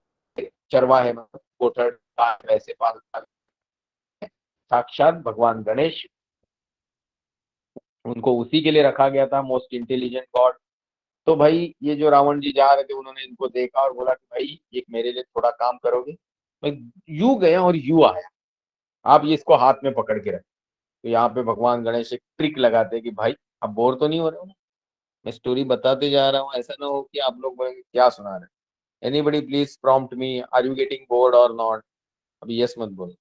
चरवाहे में कोठर वैसे पाल साक्षात भगवान गणेश, उनको उसी के लिए रखा गया था, मोस्ट इंटेलिजेंट गॉड। तो भाई ये जो रावण जी जा रहे थे, उन्होंने इनको देखा और बोला कि भाई एक मेरे लिए थोड़ा काम करोगे। मैं यू गया और यू आया, आप ये इसको हाथ में पकड़ के रखें। तो यहाँ पे भगवान गणेश एक ट्रिक लगाते हैं कि भाई आप बोर तो नहीं हो रहे हो ना, मैं स्टोरी बताते जा रहा हूँ, ऐसा ना हो कि आप लोग बोलेंगे क्या सुना रहे हैं। Anybody please prompt me, are you getting bored और नॉट। अभी यस मत बोलो।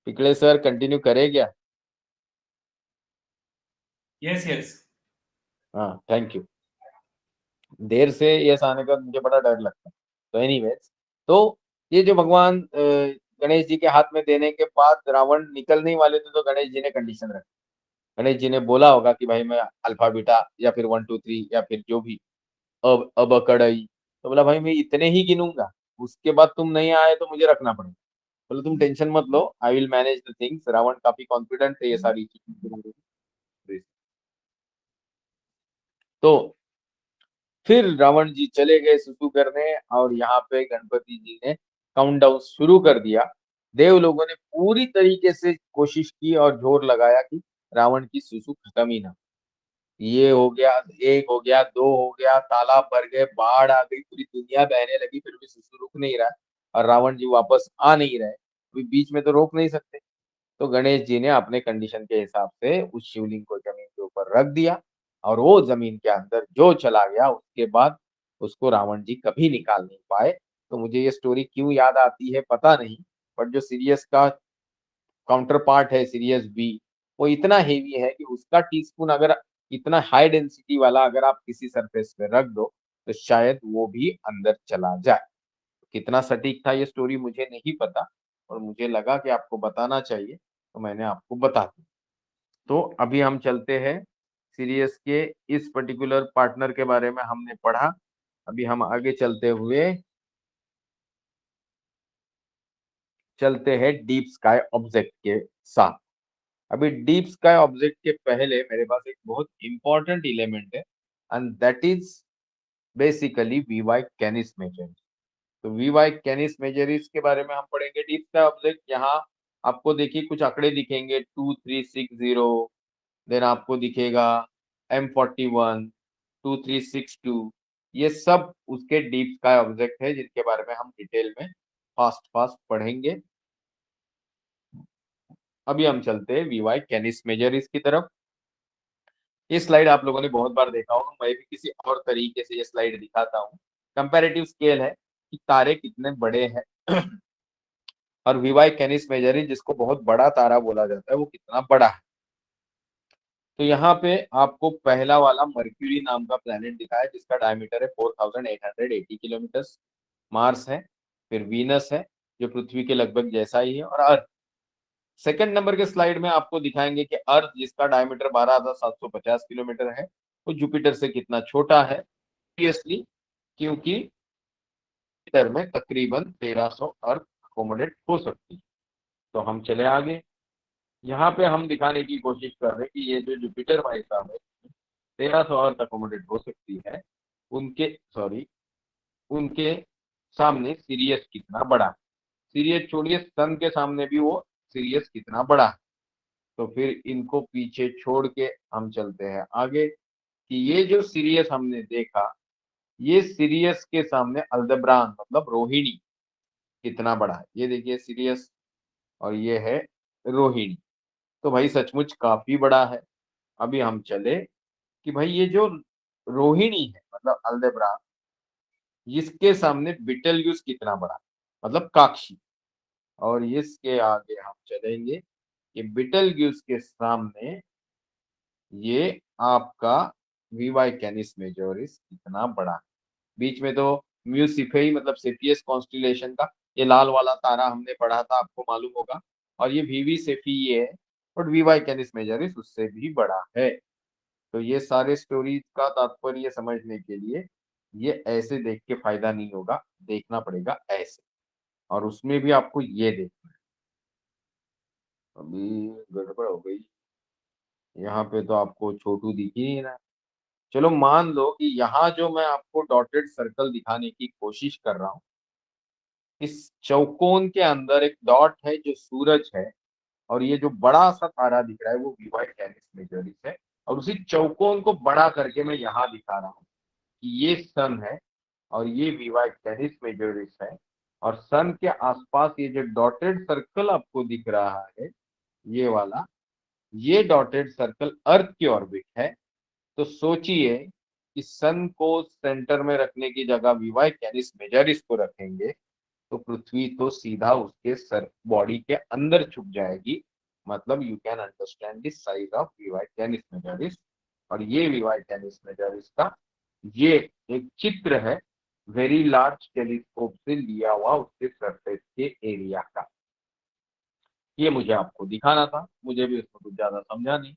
पिछले सर कंटिन्यू करे क्या? Yes yes. हाँ, थैंक यू। देर से यस आने का मुझे बड़ा डर लगता है। तो एनीवेज, तो ये जो भगवान गणेश जी के हाथ में देने के बाद रावण निकल नहीं वाले थे, तो गणेश जी ने कंडीशन रखी। गणेश जी ने बोला होगा कि भाई मैं अल्फा बीटा या फिर 1 2 3 या फिर जो भी, अब अकड़ई, तो बोला भाई मैं इतने ही गिनूंगा, उसके बाद तुम नहीं आए तो मुझे रखना पड़ेगा। बोले तुम टेंशन मत लो, I will manage the things. Ravan काफी कॉन्फिडेंट थे ये सारी चीजें। तो फिर रावण जी चले गए सुसु करने, और यहाँ पे गणपति जी ने काउंटडाउन शुरू कर दिया। देव लोगों ने पूरी तरीके से कोशिश की और जोर लगाया कि रावण की सुसु खत्म ही ना। ये हो गया, एक हो गया, दो हो गया, तालाब भर गए, बाढ़ आ गई, पूरी दुनिया बहने लगी, फिर भी सुसु रुक नहीं रहा और रावण जी वापस आ नहीं रहे। अभी बीच में तो रोक नहीं सकते। तो गणेश जी ने अपने कंडीशन के हिसाब से उस शिवलिंग को जमीन के ऊपर रख दिया, और वो जमीन के अंदर जो चला गया, उसके बाद उसको रावण जी कभी निकाल नहीं पाए। तो मुझे ये स्टोरी क्यों याद आती है पता नहीं, बट जो सीरियस का काउंटर पार्ट है सीरियस बी, वो इतना हेवी है कि उसका टीस्पून अगर इतना हाई डेंसिटी वाला अगर आप किसी सरफेस पे रख दो तो शायद वो भी अंदर चला जाए। कितना सटीक था ये स्टोरी मुझे नहीं पता, और मुझे लगा कि आपको बताना चाहिए, तो मैंने आपको बता दी। तो अभी हम चलते हैं सीरियस के इस पर्टिकुलर पार्टनर के बारे में हमने पढ़ा। अभी हम आगे चलते हैं डीप स्काई ऑब्जेक्ट के साथ। अभी डीप स्काई ऑब्जेक्ट के पहले मेरे पास एक बहुत इंपॉर्टेंट एलिमेंट है, and that is basically V Y Canis Major. तो वी वाई कैनिस मेजरिस के बारे में हम पढ़ेंगे। डीप स्काई ऑब्जेक्ट, यहाँ आपको देखिए कुछ आंकड़े दिखेंगे, 2360, देन आपको दिखेगा M41, 2362। ये सब उसके डीप स्काई ऑब्जेक्ट है जिनके बारे में हम डिटेल में फास्ट फास्ट पढ़ेंगे। अभी हम चलते हैं वी वाई कैनिस मेजरिस की तरफ। ये स्लाइड आप लोगों ने बहुत बार देखा होगा, मैं भी किसी और तरीके से ये स्लाइड दिखाता हूँ। कंपैरेटिव स्केल है कि तारे कितने बड़े हैं और वी वाई कैनिस मेजरिस, जिसको बहुत बड़ा तारा बोला जाता है, वो कितना बड़ा है। तो यहाँ पे आपको पहला वाला मर्क्यूरी नाम का प्लेनेट दिखा है जिसका डायमीटर है 4880 किलोमीटर। मार्स है, फिर वीनस है जो पृथ्वी के लगभग जैसा ही है, और अर्थ। सेकंड नंबर के स्लाइड में आपको दिखाएंगे कि अर्थ जिसका डायमीटर 12,750 किलोमीटर है वो जुपिटर से कितना छोटा है, ऑब्वियसली, क्योंकि जुपिटर में तकरीबन 1300 अर्थ अकोमोडेट हो सकती है। तो हम चले आगे। यहाँ पे हम दिखाने की कोशिश कर रहे हैं कि ये जो जुपिटर भाई साहब है 1300 अर्थ अकोमोडेट हो सकती है, उनके सामने सीरियस कितना बड़ा है। सीरियस छोड़िए, सन के सामने भी वो सीरियस कितना बड़ा है। तो फिर इनको पीछे छोड़ के हम चलते हैं आगे कि ये जो सीरियस हमने देखा, ये सीरियस के सामने अल्देब्रान मतलब रोहिणी कितना बड़ा है। ये देखिए सीरियस और ये है रोहिणी, तो भाई सचमुच काफी बड़ा है। अभी हम चले कि भाई ये जो रोहिणी है मतलब अल्देब्रान, इसके सामने बिटेल्यूस कितना बड़ा है, मतलब काक्षी। और इसके आगे हम चलेंगे कि बिटेल्यूस के सामने ये आपका वीवाई कैनिस मेजोरिस कितना बड़ा है। बीच में तो म्यू सिफेई मतलब सेफियस कॉन्स्टिलेशन का ये लाल वाला तारा हमने पढ़ा था, आपको मालूम होगा। और ये वीवी सेफी ये है, बट वीवाई कैनिस मेजोरिस उससे भी बड़ा है। तो ये सारे स्टोरीज का तात्पर्य समझने के लिए ये ऐसे देख के फायदा नहीं होगा, देखना पड़ेगा ऐसे। और उसमें भी आपको ये देखना है। अभी गड़बड़ हो गई, यहाँ पे तो आपको छोटू दिख ही नहीं रहा। चलो मान लो कि यहाँ जो मैं आपको डॉटेड सर्कल दिखाने की कोशिश कर रहा हूँ, इस चौकोन के अंदर एक डॉट है जो सूरज है, और ये जो बड़ा सा तारा दिख रहा है वो वीवाई कैनिस मेजोरिस है। और उसी चौकोन को बड़ा करके मैं यहाँ दिखा रहा हूँ कि ये सन है और ये वीवाई कैनिस मेजोरिस है। और सन के आसपास ये जो डॉटेड सर्कल आपको दिख रहा है, ये वाला, ये डॉटेड सर्कल अर्थ की ऑर्बिट है। तो सोचिए कि सन को सेंटर में रखने की जगह वीवाई कैनिस मेजोरिस को रखेंगे तो पृथ्वी तो सीधा उसके सर बॉडी के अंदर छुप जाएगी। मतलब you can understand the size of VY Canis Majoris. और ये वीवाई कैनिस मेजोरिस का ये एक चित्र है वेरी लार्ज टेलीस्कोप से लिया हुआ उसके सरफेस के एरिया का। ये मुझे आपको दिखाना था, मुझे भी उसमें कुछ ज्यादा समझा नहीं।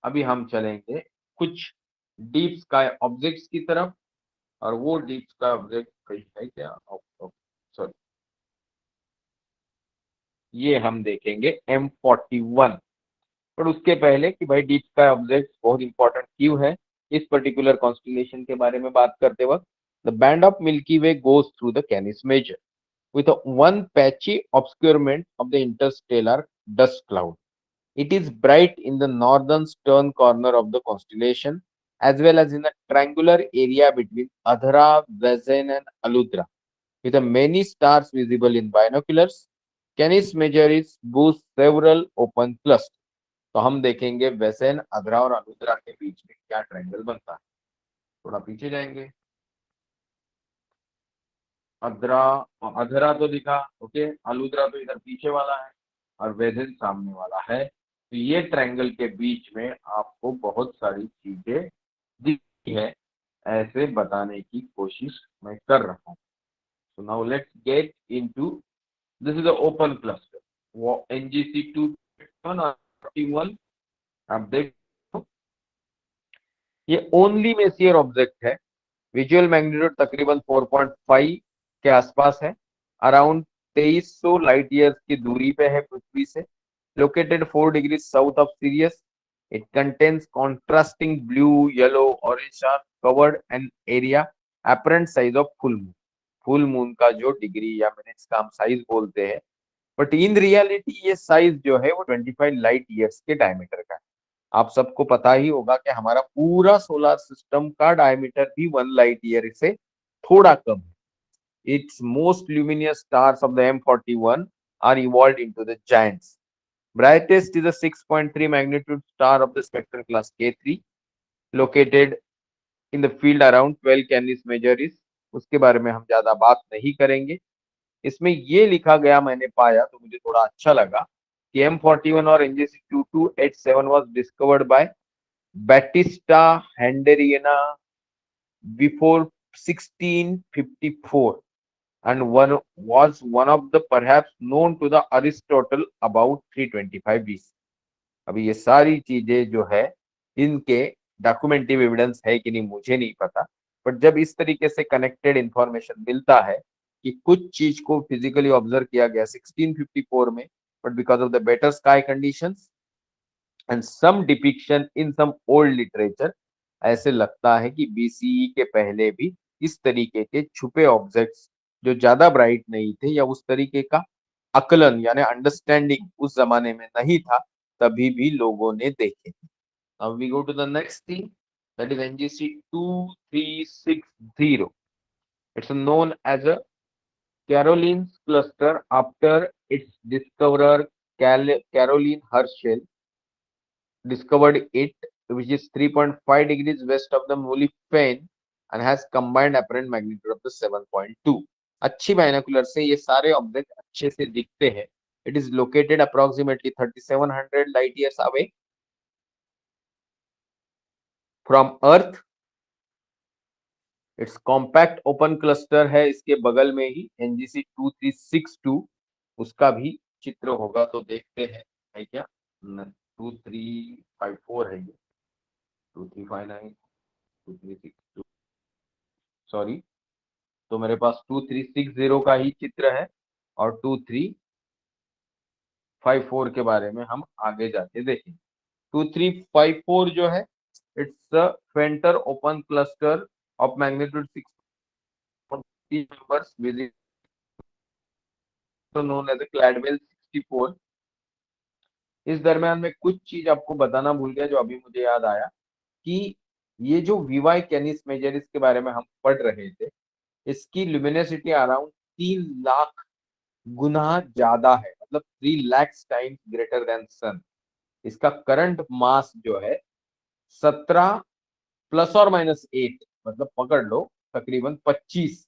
अभी हम चलेंगे कुछ डीप स्काई ऑब्जेक्ट्स की तरफ। और वो डीप स्काई ऑब्जेक्ट कहीं है क्या, सॉरी, ये हम देखेंगे M41। पर उसके पहले कि भाई डीप स्काई ऑब्जेक्ट बहुत इंपॉर्टेंट क्यों है इस पर्टिकुलर कॉन्स्टिलेशन के बारे में बात करते वक्त। The band of Milky Way goes through the Canis Major with a one patchy obscurement of the interstellar dust cloud. It is bright in the northern corner of the constellation as well as in the triangular area between Adhara, Vezin and Aludra. With the many stars visible in binoculars, Canis Majoris boasts several open clusters. तो हम देखेंगे वेसेन, अधरा और अलुद्रा के बीच में क्या ट्रायंगल बनता है। थोड़ा पीछे जाएंगे। अधरा अधरा तो दिखा, ओके, अलुद्रा तो इधर पीछे वाला है और वेसेन सामने वाला है। तो ये ट्रायंगल के बीच में आपको बहुत सारी चीजें दिखती है, ऐसे बताने की कोशिश मैं कर रहा हूँ। So now let's get into, this is the open cluster, वो NGC241 और 41 आप देख, ये ओनली मेसियर ऑब्जेक्ट है। विजुअल मैग्नीट्यूड तकरीबन 4.5 के आसपास है। अराउंड 2300 लाइट ईयर्स की दूरी पे है पृथ्वी से। Located 4 degree south of serious. It contains contrasting blue, yellow, orange star covered an area apparent size of full moon. Full moon का जो डिग्री या मिनट्स का हम साइज बोलते हैं, बट इन रियलिटी ये साइज जो है वो 25 लाइट ईयर्स के डायमीटर का है। आप सबको पता ही होगा कि हमारा पूरा सोलर सिस्टम का डायमीटर भी 1 लाइट ईयर से थोड़ा कम है। Its most luminous stars of the M41 are evolved into the giants. Brightest is a 6.3 magnitude star of the spectral class K3, located in the field around 12 Canis Majoris. उसके बारे में हम ज्यादा बात नहीं करेंगे। इसमें ये लिखा गया मैंने पाया तो मुझे थोड़ा अच्छा लगा कि M41 और NGC2287 was discovered by Battista Handeriana before 1654. and was one of the perhaps known to the Aristotle about 325 BC. अभी ये सारी चीजें जो है इनके डॉक्यूमेंटिव एविडेंस है कि नहीं मुझे नहीं पता, बट जब इस तरीके से कनेक्टेड इंफॉर्मेशन मिलता है कि कुछ चीज को फिजिकली ऑब्जर्व किया गया 1654 में, but because of the better sky conditions and some depiction in some old literature, ऐसे लगता है कि बीसीई के पहले भी इस तरीके के छुपे ऑब्जेक्ट्स जो ज्यादा ब्राइट नहीं थे या उस तरीके का अकलन यानी अंडरस्टैंडिंग उस जमाने में नहीं था, तभी भी लोगों ने देखे। Now we go to the next thing, that is NGC 2360. It's known as a Caroline's cluster after its discoverer Caroline Herschel discovered it, which is 3.5 degrees west of the Mullifen and has combined apparent magnitude of the 7.2. अच्छी बाइनोकुलर से ये सारे ऑब्जेक्ट अच्छे से दिखते हैं। It is located approximately 3700 light years away from Earth. Its compact open cluster है इसके बगल में ही NGC 2362, उसका भी चित्र होगा तो देखते हैं है क्या। 2354 है ये, 2359, 2362, सॉरी, तो मेरे पास 2360 का ही चित्र है और 2354 के बारे में हम आगे जाके देखेंगे। 2354 जो है it's a फेंटर open cluster of magnitude 6 members within known as a Cladwell 64। इस दरमियान में कुछ चीज आपको बताना भूल गया जो अभी मुझे याद आया कि ये जो वीवाई कैनिस मेजरिस के बारे में हम पढ़ रहे थे, इसकी ल्यूमिनोसिटी अराउंड 3 लाख गुना ज्यादा है, मतलब 3 लाख टाइम्स ग्रेटर देन सन। इसका करंट मास जो है 17 प्लस और माइनस 8, मतलब पकड़ लो तकरीबन 25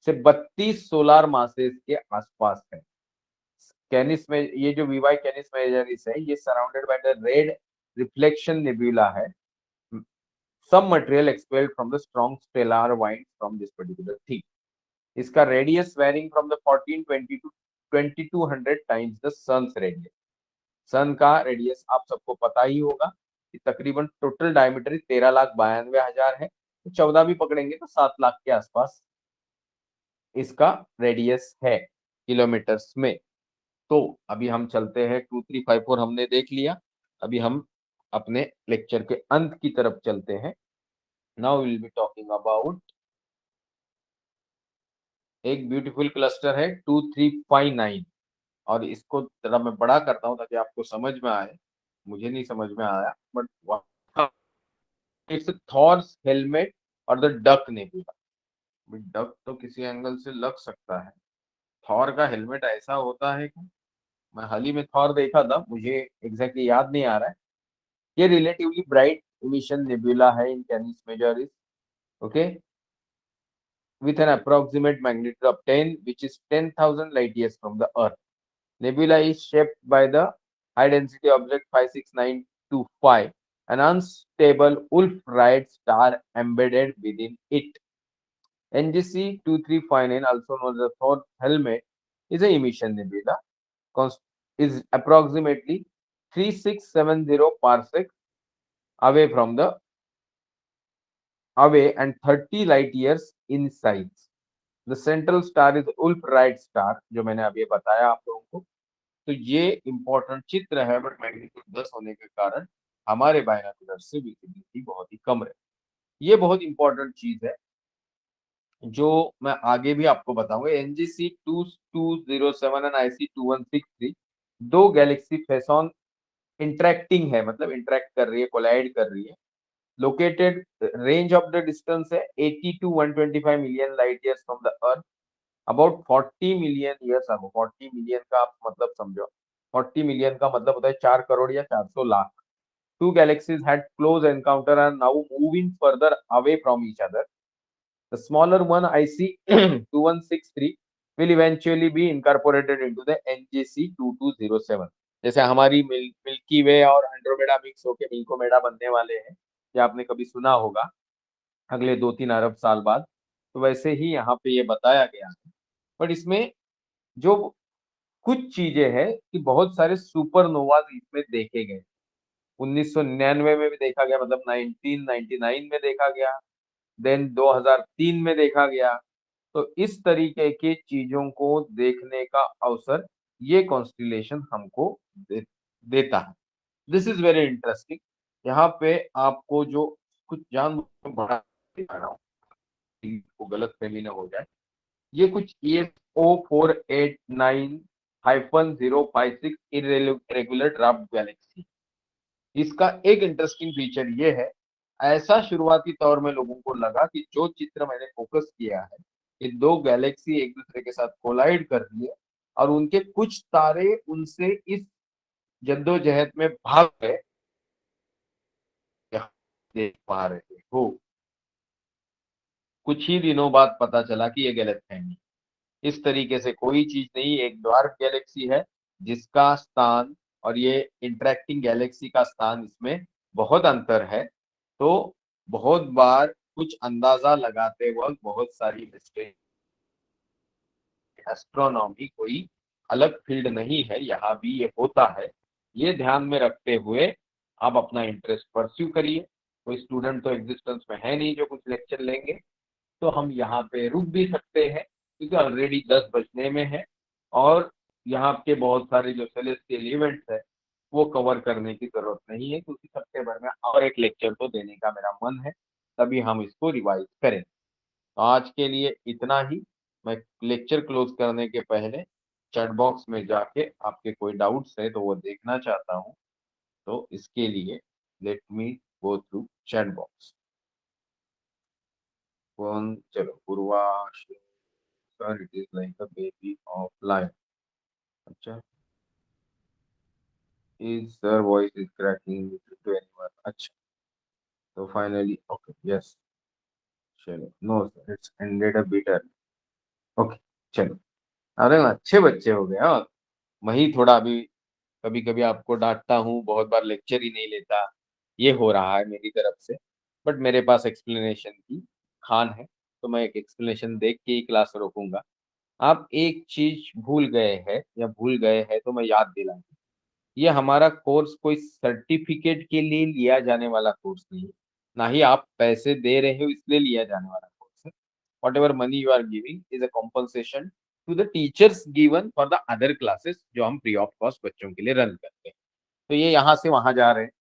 से 32 सोलार मासेस के आसपास है। कैनिस में ये जो वीवाई कैनिस मेजरिस है ये surrounded by the red reflection nebula है। Some material expelled from the strong stellar winds from this particular thing. इसका radius varying from the 1420 to 2200 times the sun's radius. Sun का रेडियस आप सबको पता ही होगा कि तकरीबन टोटल डायमीटर 13,92,000 है, तो 14 भी पकड़ेंगे तो 7 लाख के आसपास इसका रेडियस है किलोमीटर्स में। तो अभी हम चलते हैं 2354 हमने देख लिया, अभी हम अपने लेक्चर के अंत की तरफ चलते हैं। Now will be talking about एक ब्यूटीफुल क्लस्टर है 2359, और इसको जरा मैं बड़ा करता हूं ताकि आपको समझ में आए, मुझे नहीं समझ में आया बट इट्स थॉर्स हेलमेट और द डक नेबुला। डक तो किसी एंगल से लग सकता है, थॉर का हेलमेट ऐसा होता है कि मैं हाल ही में थॉर देखा था, मुझे एग्जैक्टली याद नहीं आ रहा है। ये रिलेटिवली ब्राइट इमिशन नेबुला है in Canis Majoris, okay, with an approximate magnitude of 10, which is 10,000 light years from the Earth. Nebula is shaped by the high density object 56925, an unstable Wolf-Rayet star embedded within it. NGC 2359, also known as the Thor helmet, is an emission nebula, is approximately 3670 parsecs away from the away and 30 light years in size. The central star is Wolf-Rayet star, जो मैंने अभी बताया आप लोगों को। तो ये इंपॉर्टेंट चित्र है, बट मैग्नीट्यूड 10 होने के कारण हमारे बायनोकुलर से विजिबिलिटी बहुत ही कम है। ये बहुत इंपॉर्टेंट चीज है जो मैं आगे भी आपको बताऊंगा। NGC 2207 एंड IC 2163 दो गैलेक्सी फेसॉन इंटरेक्टिंग है, मतलब इंटरेक्ट कर रही है, कोलाइड कर रही है। Located range of the distance है 80 to 125 million light years from the earth, about 40 million years ago. 40 million का आप मतलब समझो, 40 मिलियन का मतलब होता है 4 करोड़ या 400 lakh. Two galaxies had close encounter and now moving further away from each other. The smaller one, IC 2163, will eventually be incorporated into the NGC 2207। जैसे हमारी मिल्की वे और एंड्रोमेडा मिक्स होकर मिल्कोमेडा बनने वाले हैं, ये आपने कभी सुना होगा, अगले 2-3 अरब साल बाद। तो वैसे ही यहाँ पे ये बताया गया है बट इसमें जो कुछ चीजें हैं कि बहुत सारे सुपरनोवाज इसमें देखे गए। 1999 में भी देखा गया, मतलब 1999 में देखा गया, देन 2003 में देखा गया। तो इस तरीके की चीजों को देखने का अवसर ये कॉन्स्टिलेशन हमको देता है। This is very interesting. यहाँ पे आपको जो कुछ जान बड़ा को गलत फहमी न हो जाए, ये कुछ ESO489-056 इरेगुलर ड्राफ्ट गैलेक्सी, इसका एक इंटरेस्टिंग फीचर ये है, ऐसा शुरुआती तौर में लोगों को लगा कि जो चित्र मैंने फोकस किया है, ये दो गैलेक्सी एक दूसरे के साथ कोलाइड कर रही है और उनके कुछ तारे उनसे इस जद्दोजहद में भाग गए, देख पा रहे हो। कुछ ही दिनों बाद पता चला कि ये गलत फहमी, इस तरीके से कोई चीज नहीं, एक ड्वार्फ गैलेक्सी है जिसका स्थान और ये इंटरेक्टिंग गैलेक्सी का स्थान, इसमें बहुत अंतर है। तो बहुत बार कुछ अंदाजा लगाते वक्त बहुत सारी मिस्टेक, एस्ट्रोनॉमी कोई अलग फील्ड नहीं है, यहाँ भी ये होता है। ये ध्यान में रखते हुए आप अपना इंटरेस्ट परस्यू करिए। कोई स्टूडेंट तो एग्जिस्टेंस में है नहीं जो कुछ लेक्चर लेंगे, तो हम यहाँ पे रुक भी सकते हैं क्योंकि ऑलरेडी 10 बजने में है और यहाँ के बहुत सारे जो सेलेस्टियल इवेंट्स है वो कवर करने की जरूरत नहीं है, क्योंकि सितंबर में और एक लेक्चर तो देने का मेरा मन है, तभी हम इसको रिवाइज करें। तो आज के लिए इतना ही। मैं लेक्चर क्लोज करने के पहले चैट बॉक्स में जाके आपके कोई डाउट्स है तो वो देखना चाहता हूँ। तो इसके लिए let me go through chat box. कौन, चलो Purva, sir it is like a baby of life. अच्छा, is sir voice is cracking to anyone. अच्छा, तो फाइनली ओके, यस, चलो, no sir it's ended a bitter. Okay, चलो। अरे अच्छे बच्चे हो गए। और वही थोड़ा अभी कभी कभी आपको डांटता हूँ, बहुत बार लेक्चर ही नहीं लेता, ये हो रहा है मेरी तरफ से। बट मेरे पास एक्सप्लेनेशन की खान है, तो मैं एक एक्सप्लेनेशन देख के ही क्लास रोकूंगा। आप एक चीज भूल गए हैं या भूल गए हैं तो मैं याद दिला दूं। ये हमारा कोर्स कोई सर्टिफिकेट के लिए लिया जाने वाला कोर्स नहीं है, ना ही आप पैसे दे रहे हो इसलिए लिया जाने वाला कोर्स है। Whatever money you are giving is a compensation to the teachers given for the other classes जो हम फ्री ऑफ कॉस्ट बच्चों के लिए रन करते हैं। तो ये यहाँ से वहां जा रहे हैं।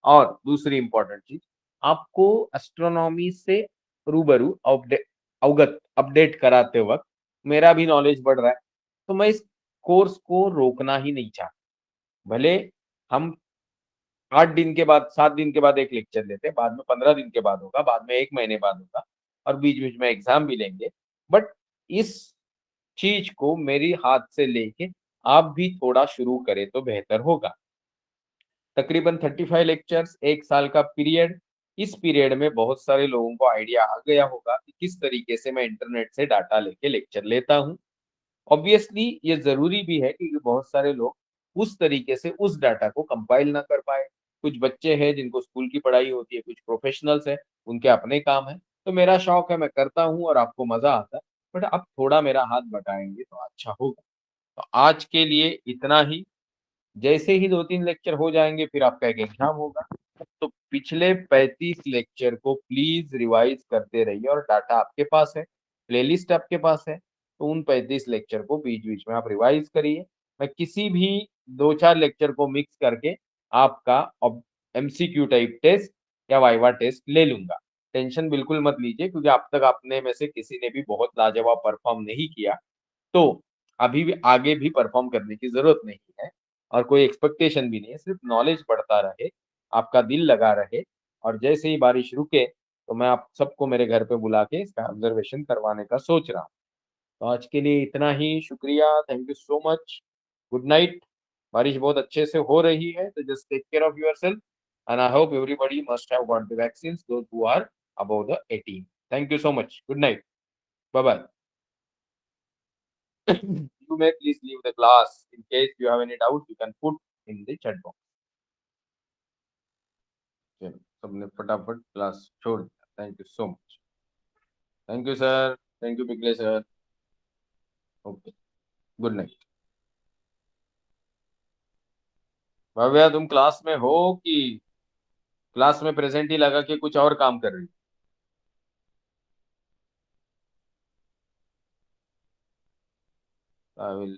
और दूसरी इंपॉर्टेंट चीज, आपको एस्ट्रोनॉमी से रूबरू अवगत अपडेट कराते वक्त मेरा भी नॉलेज बढ़ रहा है, तो मैं इस कोर्स को रोकना ही नहीं चाहता। भले हम 8 दिन के बाद, 7 दिन के बाद एक लेक्चर लेते हैं, बाद में 15 दिन के बाद होगा, बाद में 1 महीने बाद होगा और बीच बीच में एग्जाम भी लेंगे। बट इस चीज को मेरी हाथ से लेके आप भी थोड़ा शुरू करें तो बेहतर होगा। तकरीबन 35 लेक्चर्स, 1 साल का पीरियड। इस पीरियड में बहुत सारे लोगों को आइडिया आ गया होगा कि किस तरीके से मैं इंटरनेट से डाटा लेके लेक्चर लेता हूँ। ऑब्वियसली ये जरूरी भी है क्योंकि बहुत सारे लोग उस तरीके से उस डाटा को कंपाइल ना कर पाए। कुछ बच्चे हैं जिनको स्कूल की पढ़ाई होती है, कुछ प्रोफेशनल्स हैं, उनके अपने काम है। तो मेरा शौक है, मैं करता हूँ और आपको मजा आता है, बट आप थोड़ा मेरा हाथ बटाएंगे तो अच्छा होगा। तो आज के लिए इतना ही। जैसे ही 2-3 लेक्चर हो जाएंगे फिर आपका एक एग्जाम होगा। तो पिछले 35 लेक्चर को प्लीज रिवाइज करते रहिए और डाटा आपके पास है, प्लेलिस्ट आपके पास है, तो उन 35 लेक्चर को बीच बीच में आप रिवाइज करिए। मैं किसी भी 2-4 लेक्चर को मिक्स करके आपका MCQ टाइप टेस्ट या वाइवा टेस्ट ले लूंगा। टेंशन बिल्कुल मत लीजिए क्योंकि अब तक आपने में से किसी ने भी बहुत लाजवाब परफॉर्म नहीं किया, तो अभी भी आगे भी परफॉर्म करने की जरूरत नहीं है और कोई एक्सपेक्टेशन भी नहीं है। सिर्फ नॉलेज बढ़ता रहे, आपका दिल लगा रहे, और जैसे ही बारिश रुके तो मैं आप सबको मेरे घर पे बुला के इसका ऑब्जर्वेशन करवाने का सोच रहा हूँ। तो आज के लिए इतना ही, शुक्रिया, thank you so much, good night. बारिश बहुत अच्छे से हो रही है, तो just take care of yourself and I hope everybody must have got the vaccines those who are above the 18। Thank you so much, good night, bye bye. You may please leave the class. In case you have any doubt, you can put in the chat box. चलो, सबने फटाफट क्लास छोड़ दिया। Thank you so much. Thank you sir, thank you Pigle sir. Okay, good night. Bhavya, तुम क्लास में हो कि क्लास में प्रेजेंट ही लगा के कुछ और काम कर रही? I will